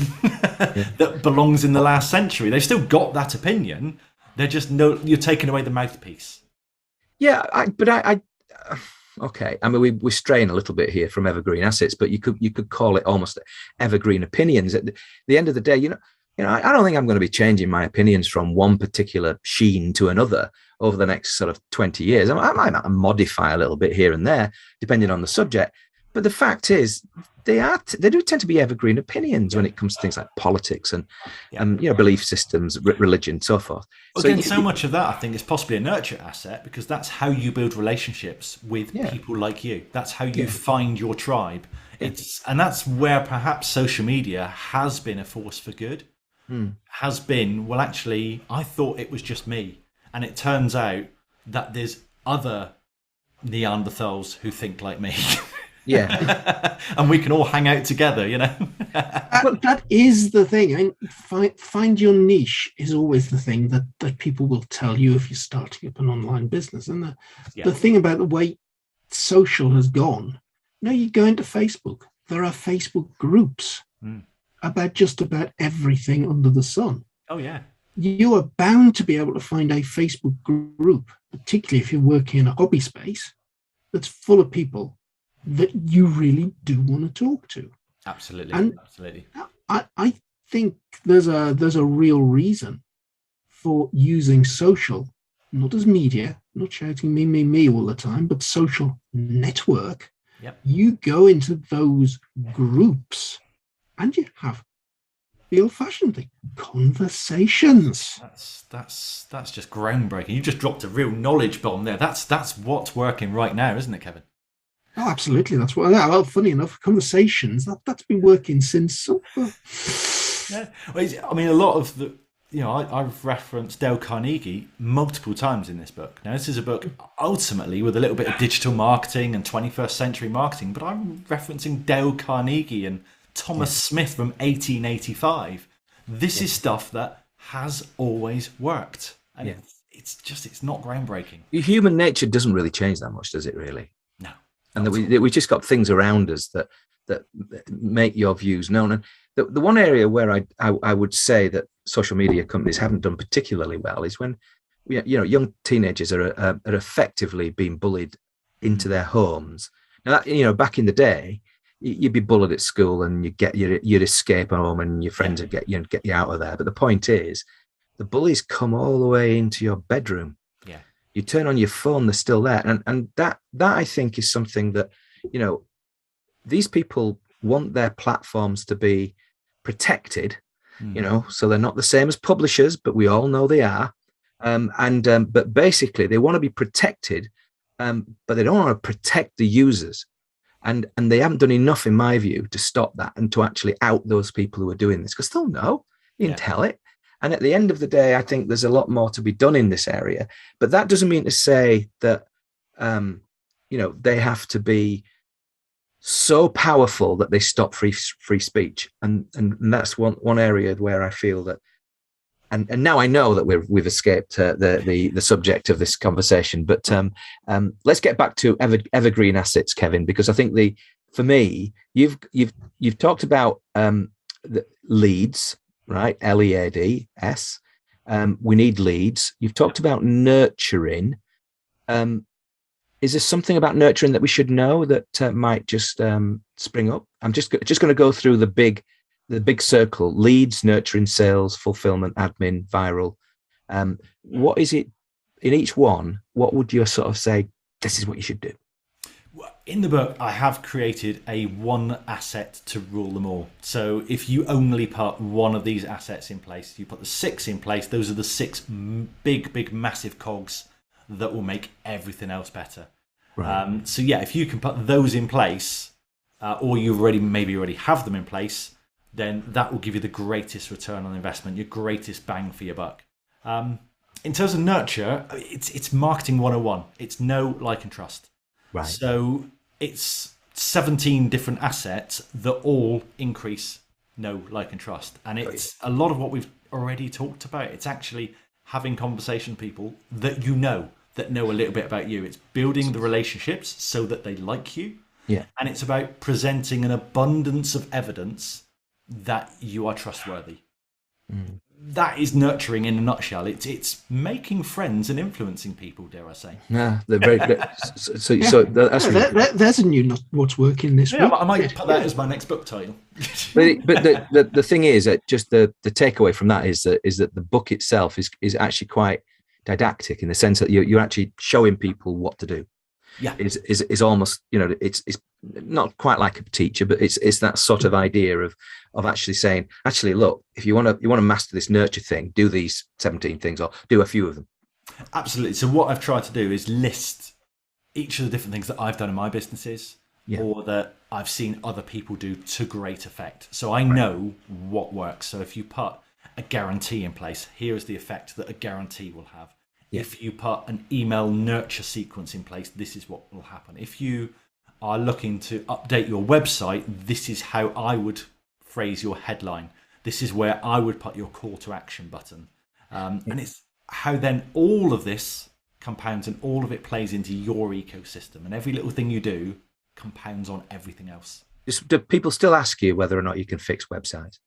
that belongs in the last century. They've still got that opinion. They're just you're taking away the mouthpiece. Yeah, okay. I mean, we're straying a little bit here from Evergreen Assets, but you could call it almost Evergreen Opinions. At the end of the day, I don't think I'm going to be changing my opinions from one particular sheen to another over the next sort of 20 years. I might modify a little bit here and there, depending on the subject. But the fact is, they do tend to be evergreen opinions when it comes to things like politics and belief systems, religion, so forth. Again, so much of that I think is possibly a nurture asset because that's how you build relationships with people like you. That's how you find your tribe. And that's where perhaps social media has been a force for good. Has been, well, actually, I thought it was just me, and it turns out that there's other Neanderthals who think like me. And we can all hang out together, But that is the thing. I mean, find your niche is always the thing that people will tell you if you're starting up an online business. And the thing about the way social has gone, you go into Facebook, there are Facebook groups about just about everything under the sun. Oh, yeah. You are bound to be able to find a Facebook group, particularly if you're working in a hobby space, that's full of people that you really do want to talk to. Absolutely. I think there's a real reason for using social, not as media, not shouting me all the time, but social network. You go into those groups and you have the old-fashioned thing, conversations. That's just groundbreaking. You just dropped a real knowledge bomb there. That's what's working right now, isn't it, Kevin? Oh, absolutely. That's what. Well, funny enough, conversations that's been working since. Yeah, I mean, a lot of the. I've referenced Dale Carnegie multiple times in this book. Now, this is a book ultimately with a little bit of digital marketing and 21st century marketing, but I'm referencing Dale Carnegie and Thomas Smith from 1885. This is stuff that has always worked, and it's not groundbreaking. Human nature doesn't really change that much, does it? Really? No. And that we just got things around us that make your views known. And the one area where I would say that social media companies haven't done particularly well is when young teenagers are effectively being bullied into their homes. Now, back in the day, you'd be bullied at school and you'd escape home and your friends would get you out of there. But the point is, the bullies come all the way into your bedroom. Yeah. You turn on your phone, they're still there. And that I think is something that, these people want their platforms to be protected, so they're not the same as publishers, but we all know they are. But basically they want to be protected, but they don't want to protect the users. And they haven't done enough, in my view, to stop that and to actually out those people who are doing this, because they'll know. You can tell it. And at the end of the day, I think there's a lot more to be done in this area. But that doesn't mean to say that, they have to be so powerful that they stop free speech. And that's one area where I feel that, and now I know that we've escaped the subject of this conversation. But let's get back to Evergreen Assets, Kevin, because I think for me, you've talked about the leads, right? LEADS. We need leads. You've talked about nurturing. Is there something about nurturing that we should know that might just spring up? I'm just going to go through the big circle: leads, nurturing, sales, fulfillment, admin, viral. What is it in each one? What would you sort of say, this is what you should do? In the book, I have created a one asset to rule them all. So if you only put one of these assets in place, you put the 6 in place, those are the 6 big, massive cogs that will make everything else better. Right. So yeah, if you can put those in place, or you maybe already have them in place, then that will give you the greatest return on investment, your greatest bang for your buck. In terms of nurture, it's marketing 101. It's know, like, and trust. Right. So it's 17 different assets that all increase know, like, and trust. And it's a lot of what we've already talked about. It's actually having conversation with people that that know a little bit about you. It's building the relationships so that they like you. Yeah. And it's about presenting an abundance of evidence that you are trustworthy. That is nurturing in a nutshell. It's making friends and influencing people, dare I say. Yeah, they're very so that's really there's a new what's working this week. I might put that as my next book title. but the thing is that just the takeaway from that is that the book itself is actually quite didactic, in the sense that you're actually showing people what to do. Yeah, is almost, it's not quite like a teacher, but it's that sort of idea of actually saying, actually, look, if you want to master this nurture thing, do these 17 things, or do a few of them. Absolutely. So what I've tried to do is list each of the different things that I've done in my businesses, or that I've seen other people do to great effect. So I know what works. So if you put a guarantee in place, here is the effect that a guarantee will have. Yeah. If you put an email nurture sequence in place, this is what will happen. If you are looking to update your website, this is how I would phrase your headline. This is where I would put your call to action button. And it's how then all of this compounds and all of it plays into your ecosystem. And every little thing you do compounds on everything else. Do people still ask you whether or not you can fix websites?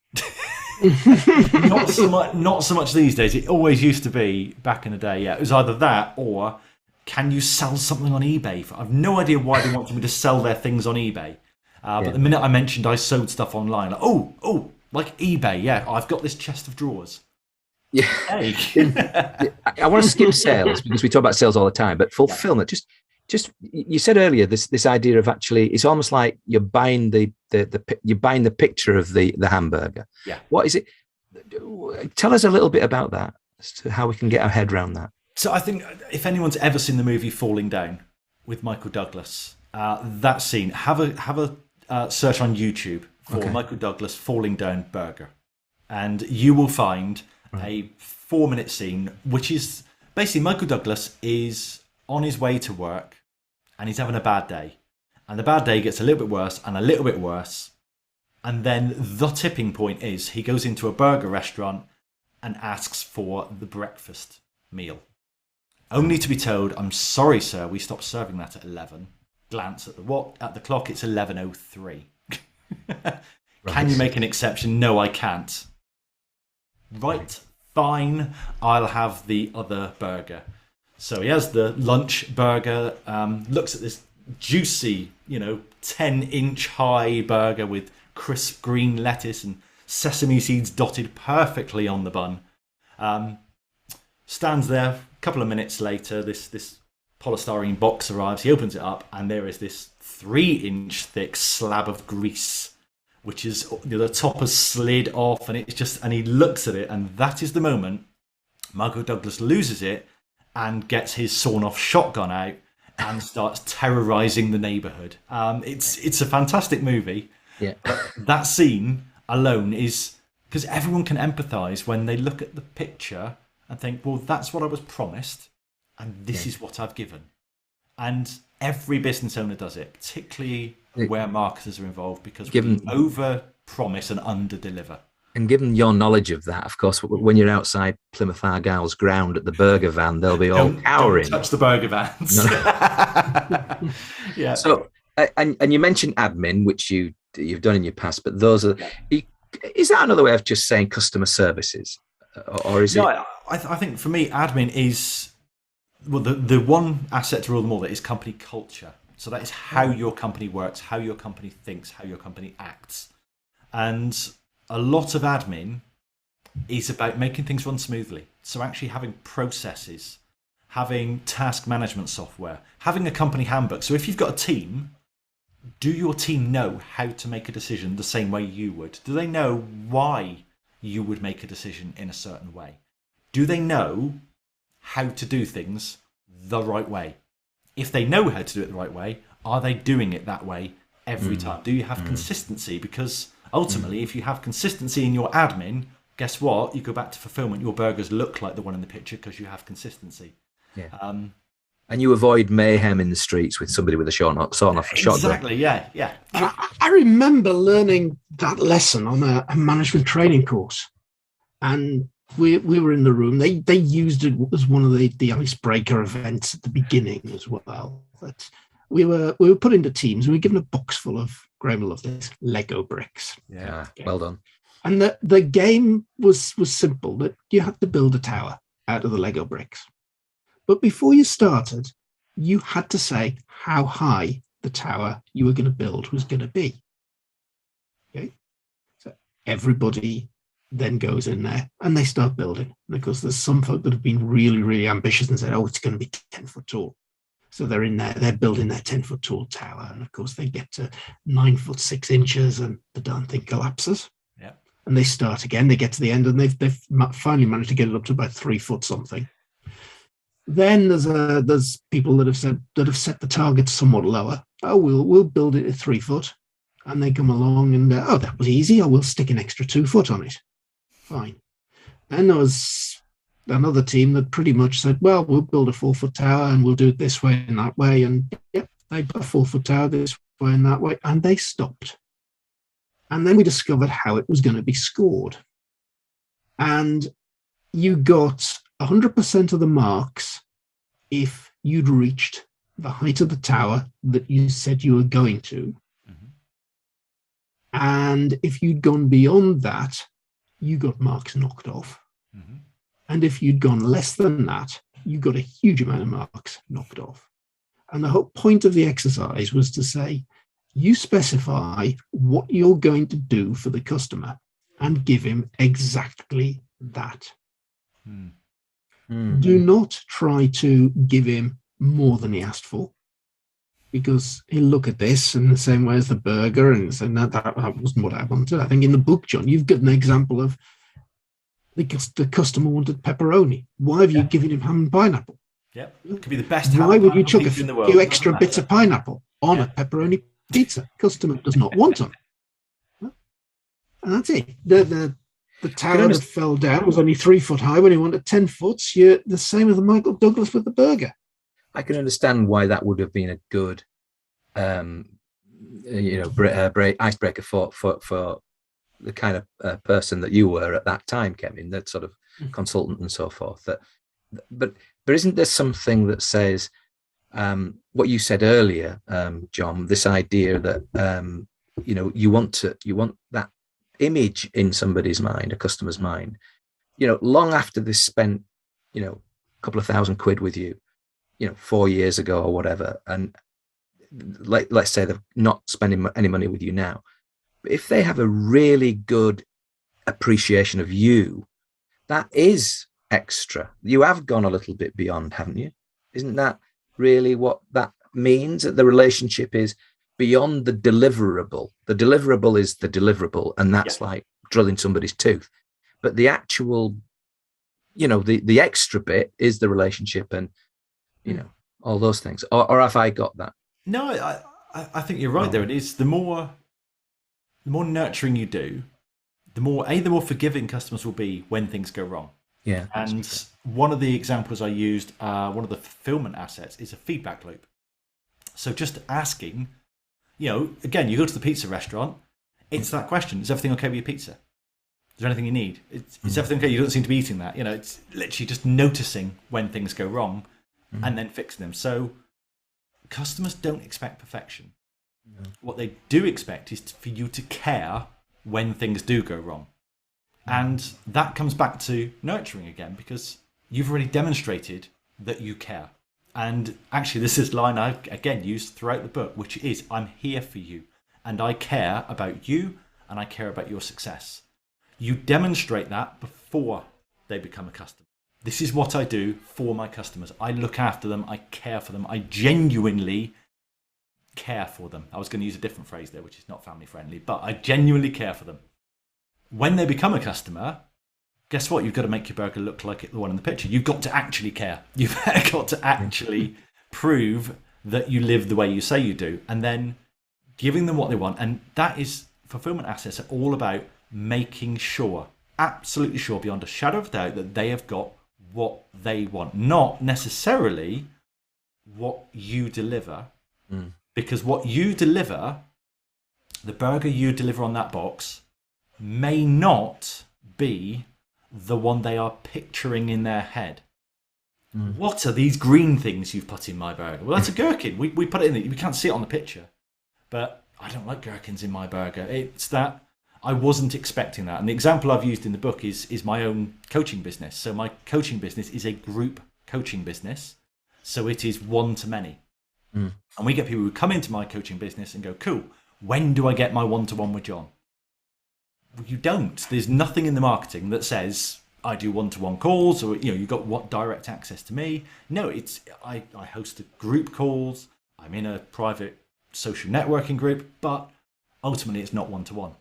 Not so much these days. It always used to be back in the day. Yeah, it was either that or can you sell something on eBay? I've no idea why they wanted me to sell their things on eBay. But the minute I mentioned I sold stuff online, like, like eBay, yeah, I've got this chest of drawers. Yeah. Hey. I want to skip sales because we talk about sales all the time, but fulfillment, just you said earlier this idea of actually, it's almost like you're buying the picture of the hamburger. Yeah. What is it? Tell us a little bit about that, as to how we can get our head around that. So I think if anyone's ever seen the movie Falling Down with Michael Douglas, that scene, have a search on YouTube for Michael Douglas Falling Down burger, and you will find a 4-minute scene, which is basically Michael Douglas is on his way to work and he's having a bad day, and the bad day gets a little bit worse and a little bit worse, and then the tipping point is he goes into a burger restaurant and asks for the breakfast meal, only to be told, "I'm sorry, sir, we stopped serving that at 11. Glance at the clock, it's 11:03. Can you make an exception? No, I can't. Right, fine, I'll have the other burger. So he has the lunch burger, looks at this juicy, 10-inch high burger with crisp green lettuce and sesame seeds dotted perfectly on the bun. Stands there. A couple of minutes later, this polystyrene box arrives. He opens it up, and there is this 3-inch thick slab of grease, which is the top has slid off, and he looks at it, and that is the moment Michael Douglas loses it and gets his sawn-off shotgun out and starts terrorizing the neighborhood. It's a fantastic movie. Yeah, that scene alone is because everyone can empathize when they look at the picture and think, well, that's what I was promised, and this is what I've given. And every business owner does it, particularly where marketers are involved, because we over-promise and under-deliver. And given your knowledge of that, of course, when you're outside Plymouth Argyle's ground at the burger van, they'll be all cowering. Don't touch the burger vans. No. Yeah. So, and you mentioned admin, which you've done in your past, but those are. Is that another way of just saying customer services, or is it? I think for me, admin is the one asset to rule them all. That is company culture. So that is how your company works, how your company thinks, how your company acts, and a lot of admin is about making things run smoothly. So actually having processes, having task management software, having a company handbook. So if you've got a team, do your team know how to make a decision the same way you would? Do they know why you would make a decision in a certain way? Do they know how to do things the right way? If they know how to do it the right way, are they doing it that way every time? Do you have consistency? Because ultimately, if you have consistency in your admin, guess what? You go back to fulfillment, your burgers look like the one in the picture because you have consistency. Yeah. And you avoid mayhem in the streets with somebody with a sawn-off shotgun. Exactly, yeah. I remember learning that lesson on a management training course. And we were in the room. They used it as one of the icebreaker events at the beginning as well. But we were put into teams. We were given a box full of, Graham will love this, Lego bricks. Yeah, well done. And the game was simple, that you had to build a tower out of the Lego bricks. But before you started, you had to say how high the tower you were going to build was going to be. Okay? So everybody then goes in there and they start building. Because there's some folk that have been really, really ambitious and said, oh, it's going to be 10 foot tall. So they're in there, they're building their 10 foot tall tower. And of course, they get to 9 foot 6 inches and the darn thing collapses. Yeah. And they start again, they get to the end and they've finally managed to get it up to about 3 foot something. Then there's people that have set the target somewhat lower. Oh, we'll build it at 3 foot. And they come along and, oh, that was easy. Oh, we'll stick an extra 2 foot on it. Fine. Then there was another team that pretty much said, well, we'll build a 4 foot tower and we'll do it this way and that way. And yep, they put a 4 foot tower this way and that way. And they stopped. And then we discovered how it was going to be scored. And you got 100% of the marks if you'd reached the height of the tower that you said you were going to. Mm-hmm. And if you'd gone beyond that, you got marks knocked off. Mm-hmm. And if you'd gone less than that, you got a huge amount of marks knocked off. And the whole point of the exercise was to say, you specify what you're going to do for the customer and give him exactly that. Mm-hmm. Do not try to give him more than he asked for, because he'll look at this in the same way as the burger and say, no, that wasn't what I wanted. I think in the book, John, you've got an example of the customer wanted pepperoni. Why have you given him ham and pineapple? Yep, it could be the best. Why would you chuck a few extra bits of pineapple on a pepperoni pizza? Customer does not want them. And that's it. The tower that fell down was only 3 foot high when he wanted 10 foot. You're the same as the Michael Douglas with the burger. I can understand why that would have been a good, icebreaker for the kind of person that you were at that time, Kevin, that sort of consultant and so forth. But isn't there something that says what you said earlier, John? This idea that you want that image in somebody's mind, a customer's mind, long after they spent, a couple of £1,000 with you, 4 years ago or whatever, and like, let's say they're not spending any money with you now, but if they have a really good appreciation of you, that is extra. You have gone a little bit beyond, haven't you? Isn't that really what that means? That the relationship is beyond the deliverable. The deliverable is the deliverable, and that's like drilling somebody's tooth. But the actual, the extra bit is the relationship, and all those things. Or have I got that? No, I think you're right there. It is the more nurturing you do, the more forgiving customers will be when things go wrong. Yeah. And one of the examples I used, one of the fulfillment assets, is a feedback loop. So just asking, again, you go to the pizza restaurant, it's that question: is everything okay with your pizza? Is there anything you need? Is everything okay? You don't seem to be eating that. It's literally just noticing when things go wrong and then fixing them. So customers don't expect perfection. No. What they do expect is for you to care when things do go wrong. And that comes back to nurturing again, because you've already demonstrated that you care. And actually, this is a line I, again, used throughout the book, which is, I'm here for you, and I care about you, and I care about your success. You demonstrate that before they become a customer. This is what I do for my customers. I look after them. I care for them. I genuinely care for them. I was going to use a different phrase there, which is not family friendly, but I genuinely care for them. When they become a customer, guess what? You've got to make your burger look like the one in the picture. You've got to actually care. You've got to actually prove that you live the way you say you do, and then giving them what they want. And that is, fulfillment assets are all about making sure, absolutely sure, beyond a shadow of doubt, that they have got what they want, not necessarily what you deliver. Because what you deliver, the burger you deliver on that box, may not be the one they are picturing in their head. What are these green things you've put in my burger? Well, that's a gherkin. We put it in. We can't see it on the picture, but I don't like gherkins in my burger. It's that I wasn't expecting that. And the example I've used in the book is my own coaching business. So my coaching business is a group coaching business. So it is one-to-many. And we get people who come into my coaching business and go, cool, when do I get my one-to-one with John? Well, you don't. There's nothing in the marketing that says I do one-to-one calls, or you've got what direct access to me. No, it's I host group calls. I'm in a private social networking group, but ultimately it's not one-to-one.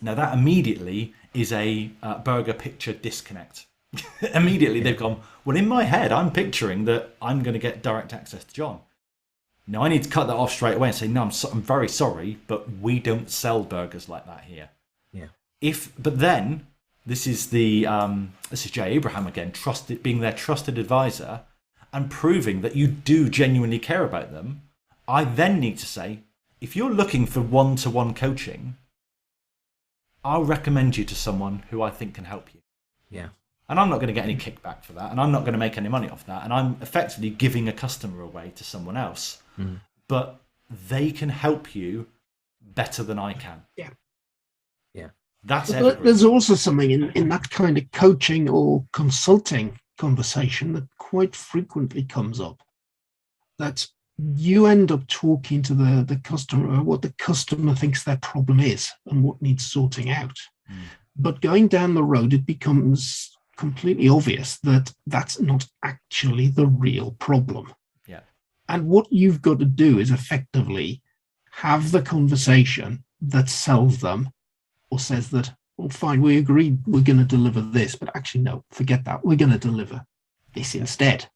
Now that immediately is a burger picture disconnect. Immediately they've gone, well, in my head I'm picturing that I'm going to get direct access to John. Now I need to cut that off straight away and say, no, I'm very sorry, but we don't sell burgers like that here. Yeah. But then this is this is Jay Abraham again, being their trusted advisor and proving that you do genuinely care about them. I then need to say, if you're looking for one-to-one coaching, I'll recommend you to someone who I think can help you. Yeah. And I'm not going to get any kickback for that, and I'm not going to make any money off that, and I'm effectively giving a customer away to someone else. But they can help you better than I can. Yeah. Yeah. That's but there's also something in that kind of coaching or consulting conversation that quite frequently comes up, that you end up talking to the customer, what the customer thinks their problem is and what needs sorting out. But going down the road, it becomes completely obvious that that's not actually the real problem. Yeah. And what you've got to do is effectively have the conversation that sells them, or says that, well, fine, we agreed we're going to deliver this, but actually, no, forget that. We're going to deliver this instead.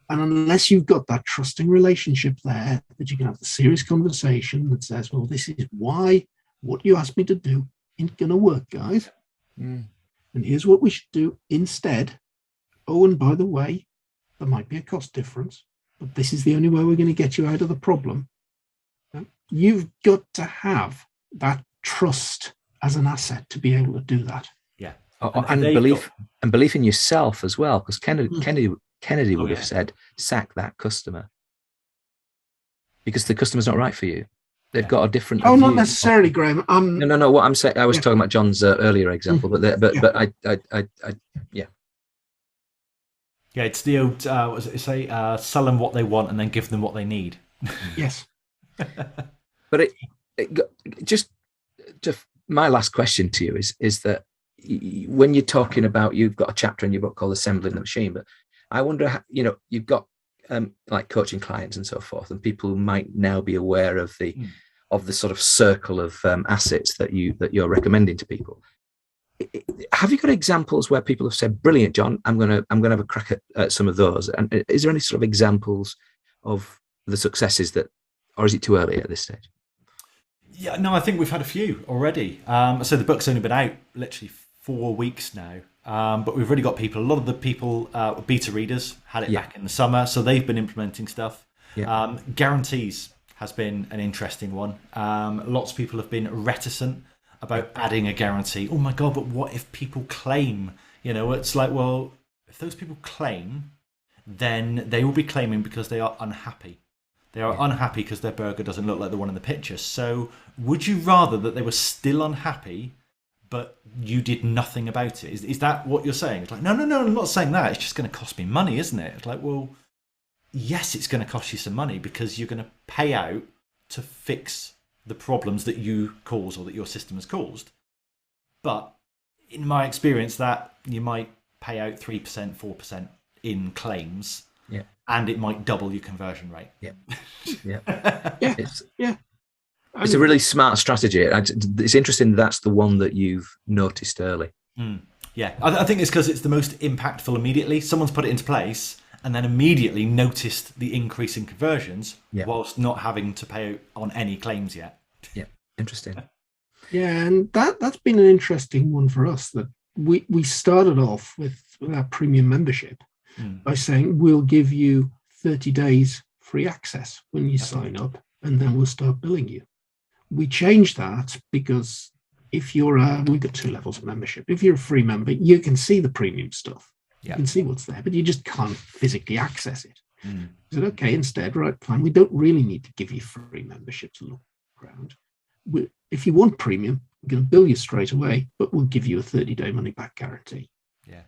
And unless you've got that trusting relationship there, that you can have the serious conversation that says, well, this is why what you asked me to do ain't going to work, guys. And here's what we should do instead. Oh, and by the way, there might be a cost difference, but this is the only way we're going to get you out of the problem. You've got to have that trust as an asset to be able to do that. Yeah. And belief in yourself as well, because Kennedy would have said, sack that customer, because the customer's not right for you. They've got a different. Oh, not necessarily, Graham. No. What I'm saying, I was talking about John's earlier example, but yeah. Yeah, it's the old, what does it say? Sell them what they want and then give them what they need. Yes. But just my last question to you is that when you're talking about, you've got a chapter in your book called Assembling the Machine, but I wonder, you've got like coaching clients and so forth, and people who might now be aware of the sort of circle of assets that you're recommending to people. Have you got examples where people have said, "Brilliant, John, I'm gonna have a crack at some of those"? And is there any sort of examples of the successes that, or is it too early at this stage? Yeah, no, I think we've had a few already. So the book's only been out literally 4 weeks now, but we've already got people. A lot of the people, beta readers, had it back in the summer, so they've been implementing stuff. Yeah. Guarantees has been an interesting one. Lots of people have been reticent about adding a guarantee. Oh my God, but what if people claim? It's like, well, if those people claim, then they will be claiming because they are unhappy. They are unhappy because their burger doesn't look like the one in the picture. So would you rather that they were still unhappy, but you did nothing about it? Is that what you're saying? It's like, no, I'm not saying that. It's just going to cost me money, isn't it? It's like, well, yes, it's going to cost you some money because you're going to pay out to fix the problems that you cause or that your system has caused. But in my experience, that you might pay out 3%, 4% in claims. Yeah. And it might double your conversion rate. Yeah. Yeah. It's a really smart strategy. It's interesting that's the one that you've noticed early. Yeah, I think it's because it's the most impactful immediately. Someone's put it into place and then immediately noticed the increase in conversions whilst not having to pay out on any claims yet. Yeah, interesting. Yeah, and that's been an interesting one for us, that we started off with our premium membership by saying we'll give you 30 days free access when you sign up, and then we'll start billing you. We changed that because if you're we've got 2 levels of membership. If you're a free member, you can see the premium stuff. You can see what's there, but you just can't physically access it. We said, okay, instead, right, fine, we don't really need to give you free membership to look around. If you want premium, we're going to bill you straight away, but we'll give you a 30-day money-back guarantee. Yeah.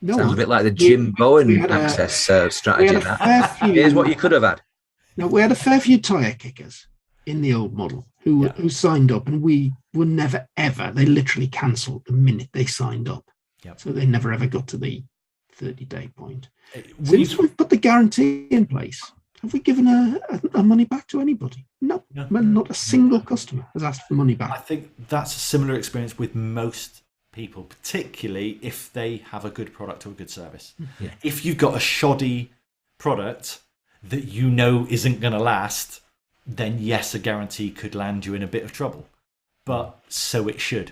Sounds a bit like the Jim Bowen access strategy. Here's what you could have had. Now, we had a fair few tyre kickers in the old model who signed up, and we were never, ever, they literally cancelled the minute they signed up. Yep. So they never, ever got to the 30-day point. Since we've put the guarantee in place, have we given a money back to anybody? No, not a single customer has asked for money back. I think that's a similar experience with most people, particularly if they have a good product or a good service. Yeah. If you've got a shoddy product that you know isn't going to last, then yes, a guarantee could land you in a bit of trouble. But so it should,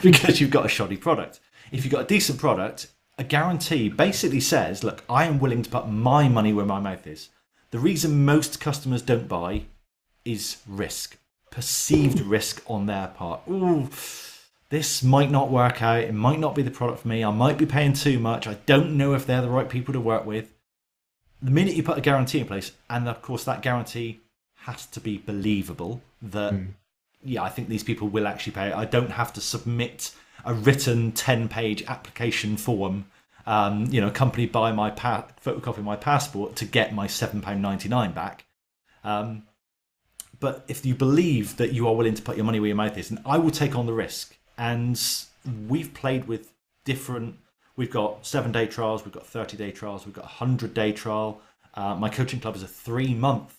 because you've got a shoddy product. If you've got a decent product, a guarantee basically says, look, I am willing to put my money where my mouth is. The reason most customers don't buy is risk, perceived risk on their part. Ooh, this might not work out. It might not be the product for me. I might be paying too much. I don't know if they're the right people to work with. The minute you put a guarantee in place, and of course that guarantee has to be believable, that, I think these people will actually pay. I don't have to submit a written 10-page application form, accompanied by my photocopy of my passport to get my £7.99 back. But if you believe that you are willing to put your money where your mouth is, and I will take on the risk. And we've played with we've got 7-day trials, we've got 30-day trials, we've got a 100-day trial. My coaching club is a 3-month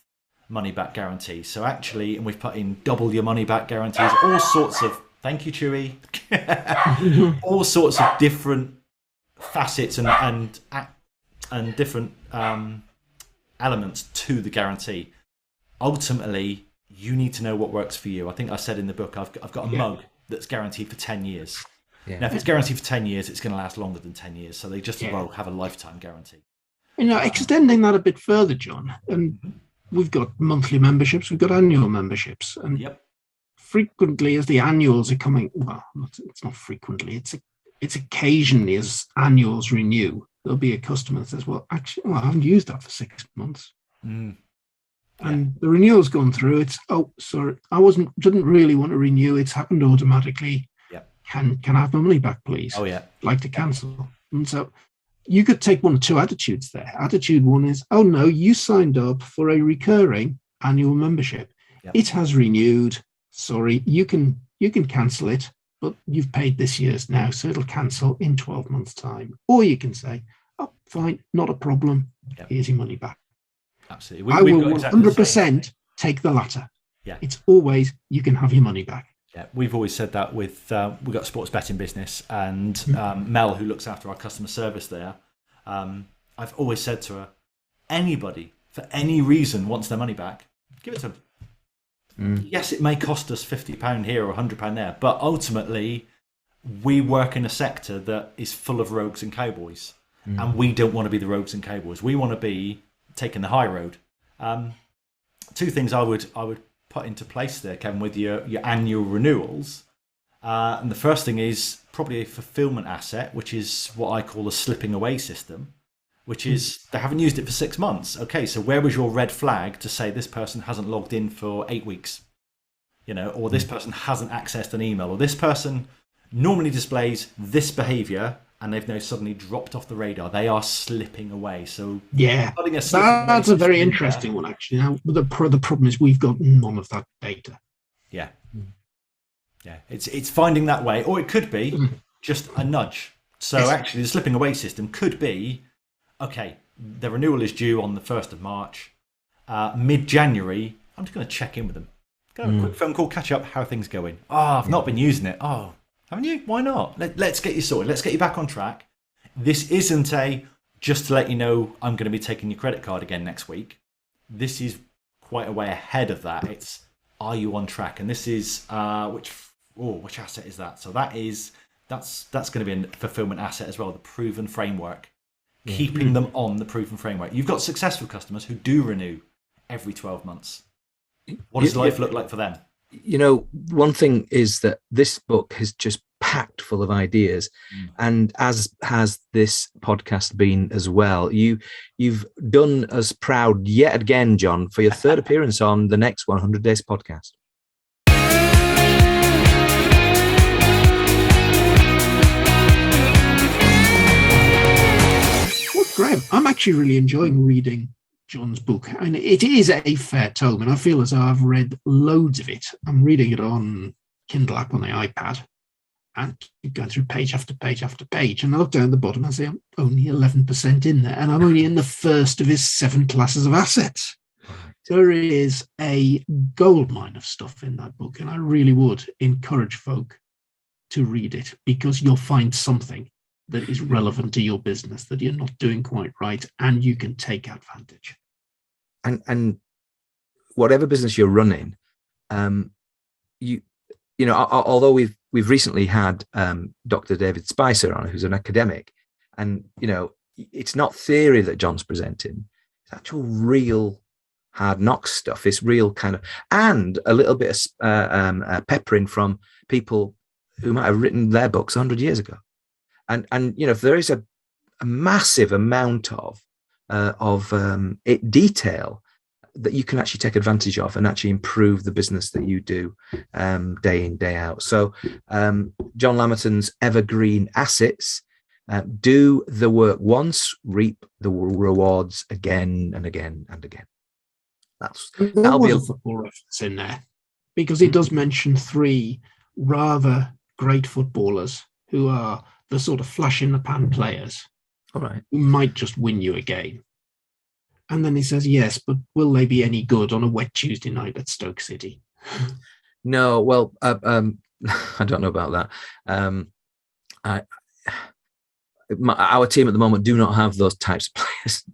money back guarantee. So actually, and we've put in double your money back guarantees, all sorts of, thank you, Chewy, all sorts of different facets and different elements to the guarantee. Ultimately, you need to know what works for you. I think I said in the book, I've got a mug that's guaranteed for 10 years. Yeah. Now, if it's guaranteed for 10 years, it's going to last longer than 10 years. So they just have a lifetime guarantee. Extending that a bit further, John, and we've got monthly memberships, we've got annual memberships. And frequently as the annuals are coming, it's not frequently, it's occasionally as annuals renew, there'll be a customer that says, I haven't used that for 6 months. And the renewal's gone through. It's, sorry, didn't really want to renew. It's happened automatically. Can I have my money back, please? I'd like to cancel. And so you could take one or two attitudes there. Attitude one is, oh no, you signed up for a recurring annual membership. Yep. It has renewed. Sorry, you can cancel it, but you've paid this year's now, so it'll cancel in 12 months' time. Or you can say, oh, fine, not a problem. Yep. Here's your money back. Absolutely. I will 100% take the latter. Yeah. It's always, you can have your money back. Yeah, we've always said that with we've got a sports betting business, and Mel, who looks after our customer service there, I've always said to her, anybody for any reason wants their money back, give it to them. Yes, it may cost us £50 here or £100 there, but ultimately we work in a sector that is full of rogues and cowboys, and we don't want to be the rogues and cowboys. We want to be taking the high road. Two things I would put into place there, Kevin, with your annual renewals. And the first thing is probably a fulfillment asset, which is what I call a slipping away system, which is they haven't used it for 6 months. Okay, so where was your red flag to say this person hasn't logged in for 8 weeks? Or this person hasn't accessed an email, or this person normally displays this behavior and they've now suddenly dropped off the radar. They are slipping away. So yeah, that's a very interesting one, actually. Now, the problem is we've got none of that data. Yeah. Yeah, it's finding that way, or it could be just a nudge. So actually the slipping away system could be, okay, the renewal is due on the 1st of March. Mid-January, I'm just going to check in with them. Go have a quick phone call, catch up, how are things going? Oh, I've not been using it. Oh, haven't you? Why not? Let's get you sorted. Let's get you back on track. This isn't just to let you know I'm going to be taking your credit card again next week. This is quite a way ahead of that. It's, are you on track? And this is, which asset is that? So that's going to be a fulfillment asset as well, the proven framework. Keeping them on the proven framework. You've got successful customers who do renew every 12 months. What does life look like for them? One thing is that this book is just packed full of ideas, and as has this podcast been as well. You've done us proud yet again, John, for your third appearance on the next 100 Days podcast. Well, Graham, I'm actually really enjoying reading John's book, and it is a fair tome, and I feel as though I've read loads of it. I'm reading it on Kindle app on the iPad, and going through page after page after page, and I look down the bottom and I say I'm only 11% in there, and I'm only in the first of his 7 classes of assets. There is a goldmine of stuff in that book, and I really would encourage folk to read it, because you'll find something that is relevant to your business that you're not doing quite right, and you can take advantage. And whatever business you're running, although we've recently had Dr. David Spicer on, who's an academic, and it's not theory that John's presenting; it's actual real hard knock stuff. It's real kind of, and a little bit of peppering from people who might have written their books 100 years ago. And if there is a massive amount of detail that you can actually take advantage of and actually improve the business that you do day in, day out. So John Lamerton's Evergreen Assets, do the work once, reap the rewards again and again and again. That'll be a football reference in there, because he does mention 3 rather great footballers who are the sort of flash in the pan players, all right, who might just win you a game. And then he says, yes, but will they be any good on a wet Tuesday night at Stoke City? No, well, I don't know about that. Our team at the moment do not have those types of players.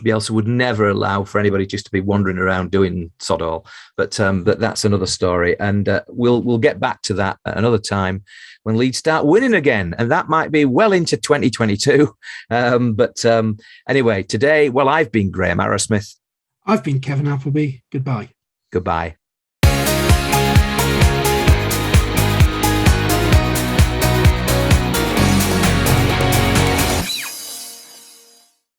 Bielsa would never allow for anybody just to be wandering around doing sod all. But that's another story, and we'll get back to that at another time when Leeds start winning again, and that might be well into 2022. Anyway, today, I've been Graham Arrowsmith. I've been Kevin Appleby. Goodbye. Goodbye.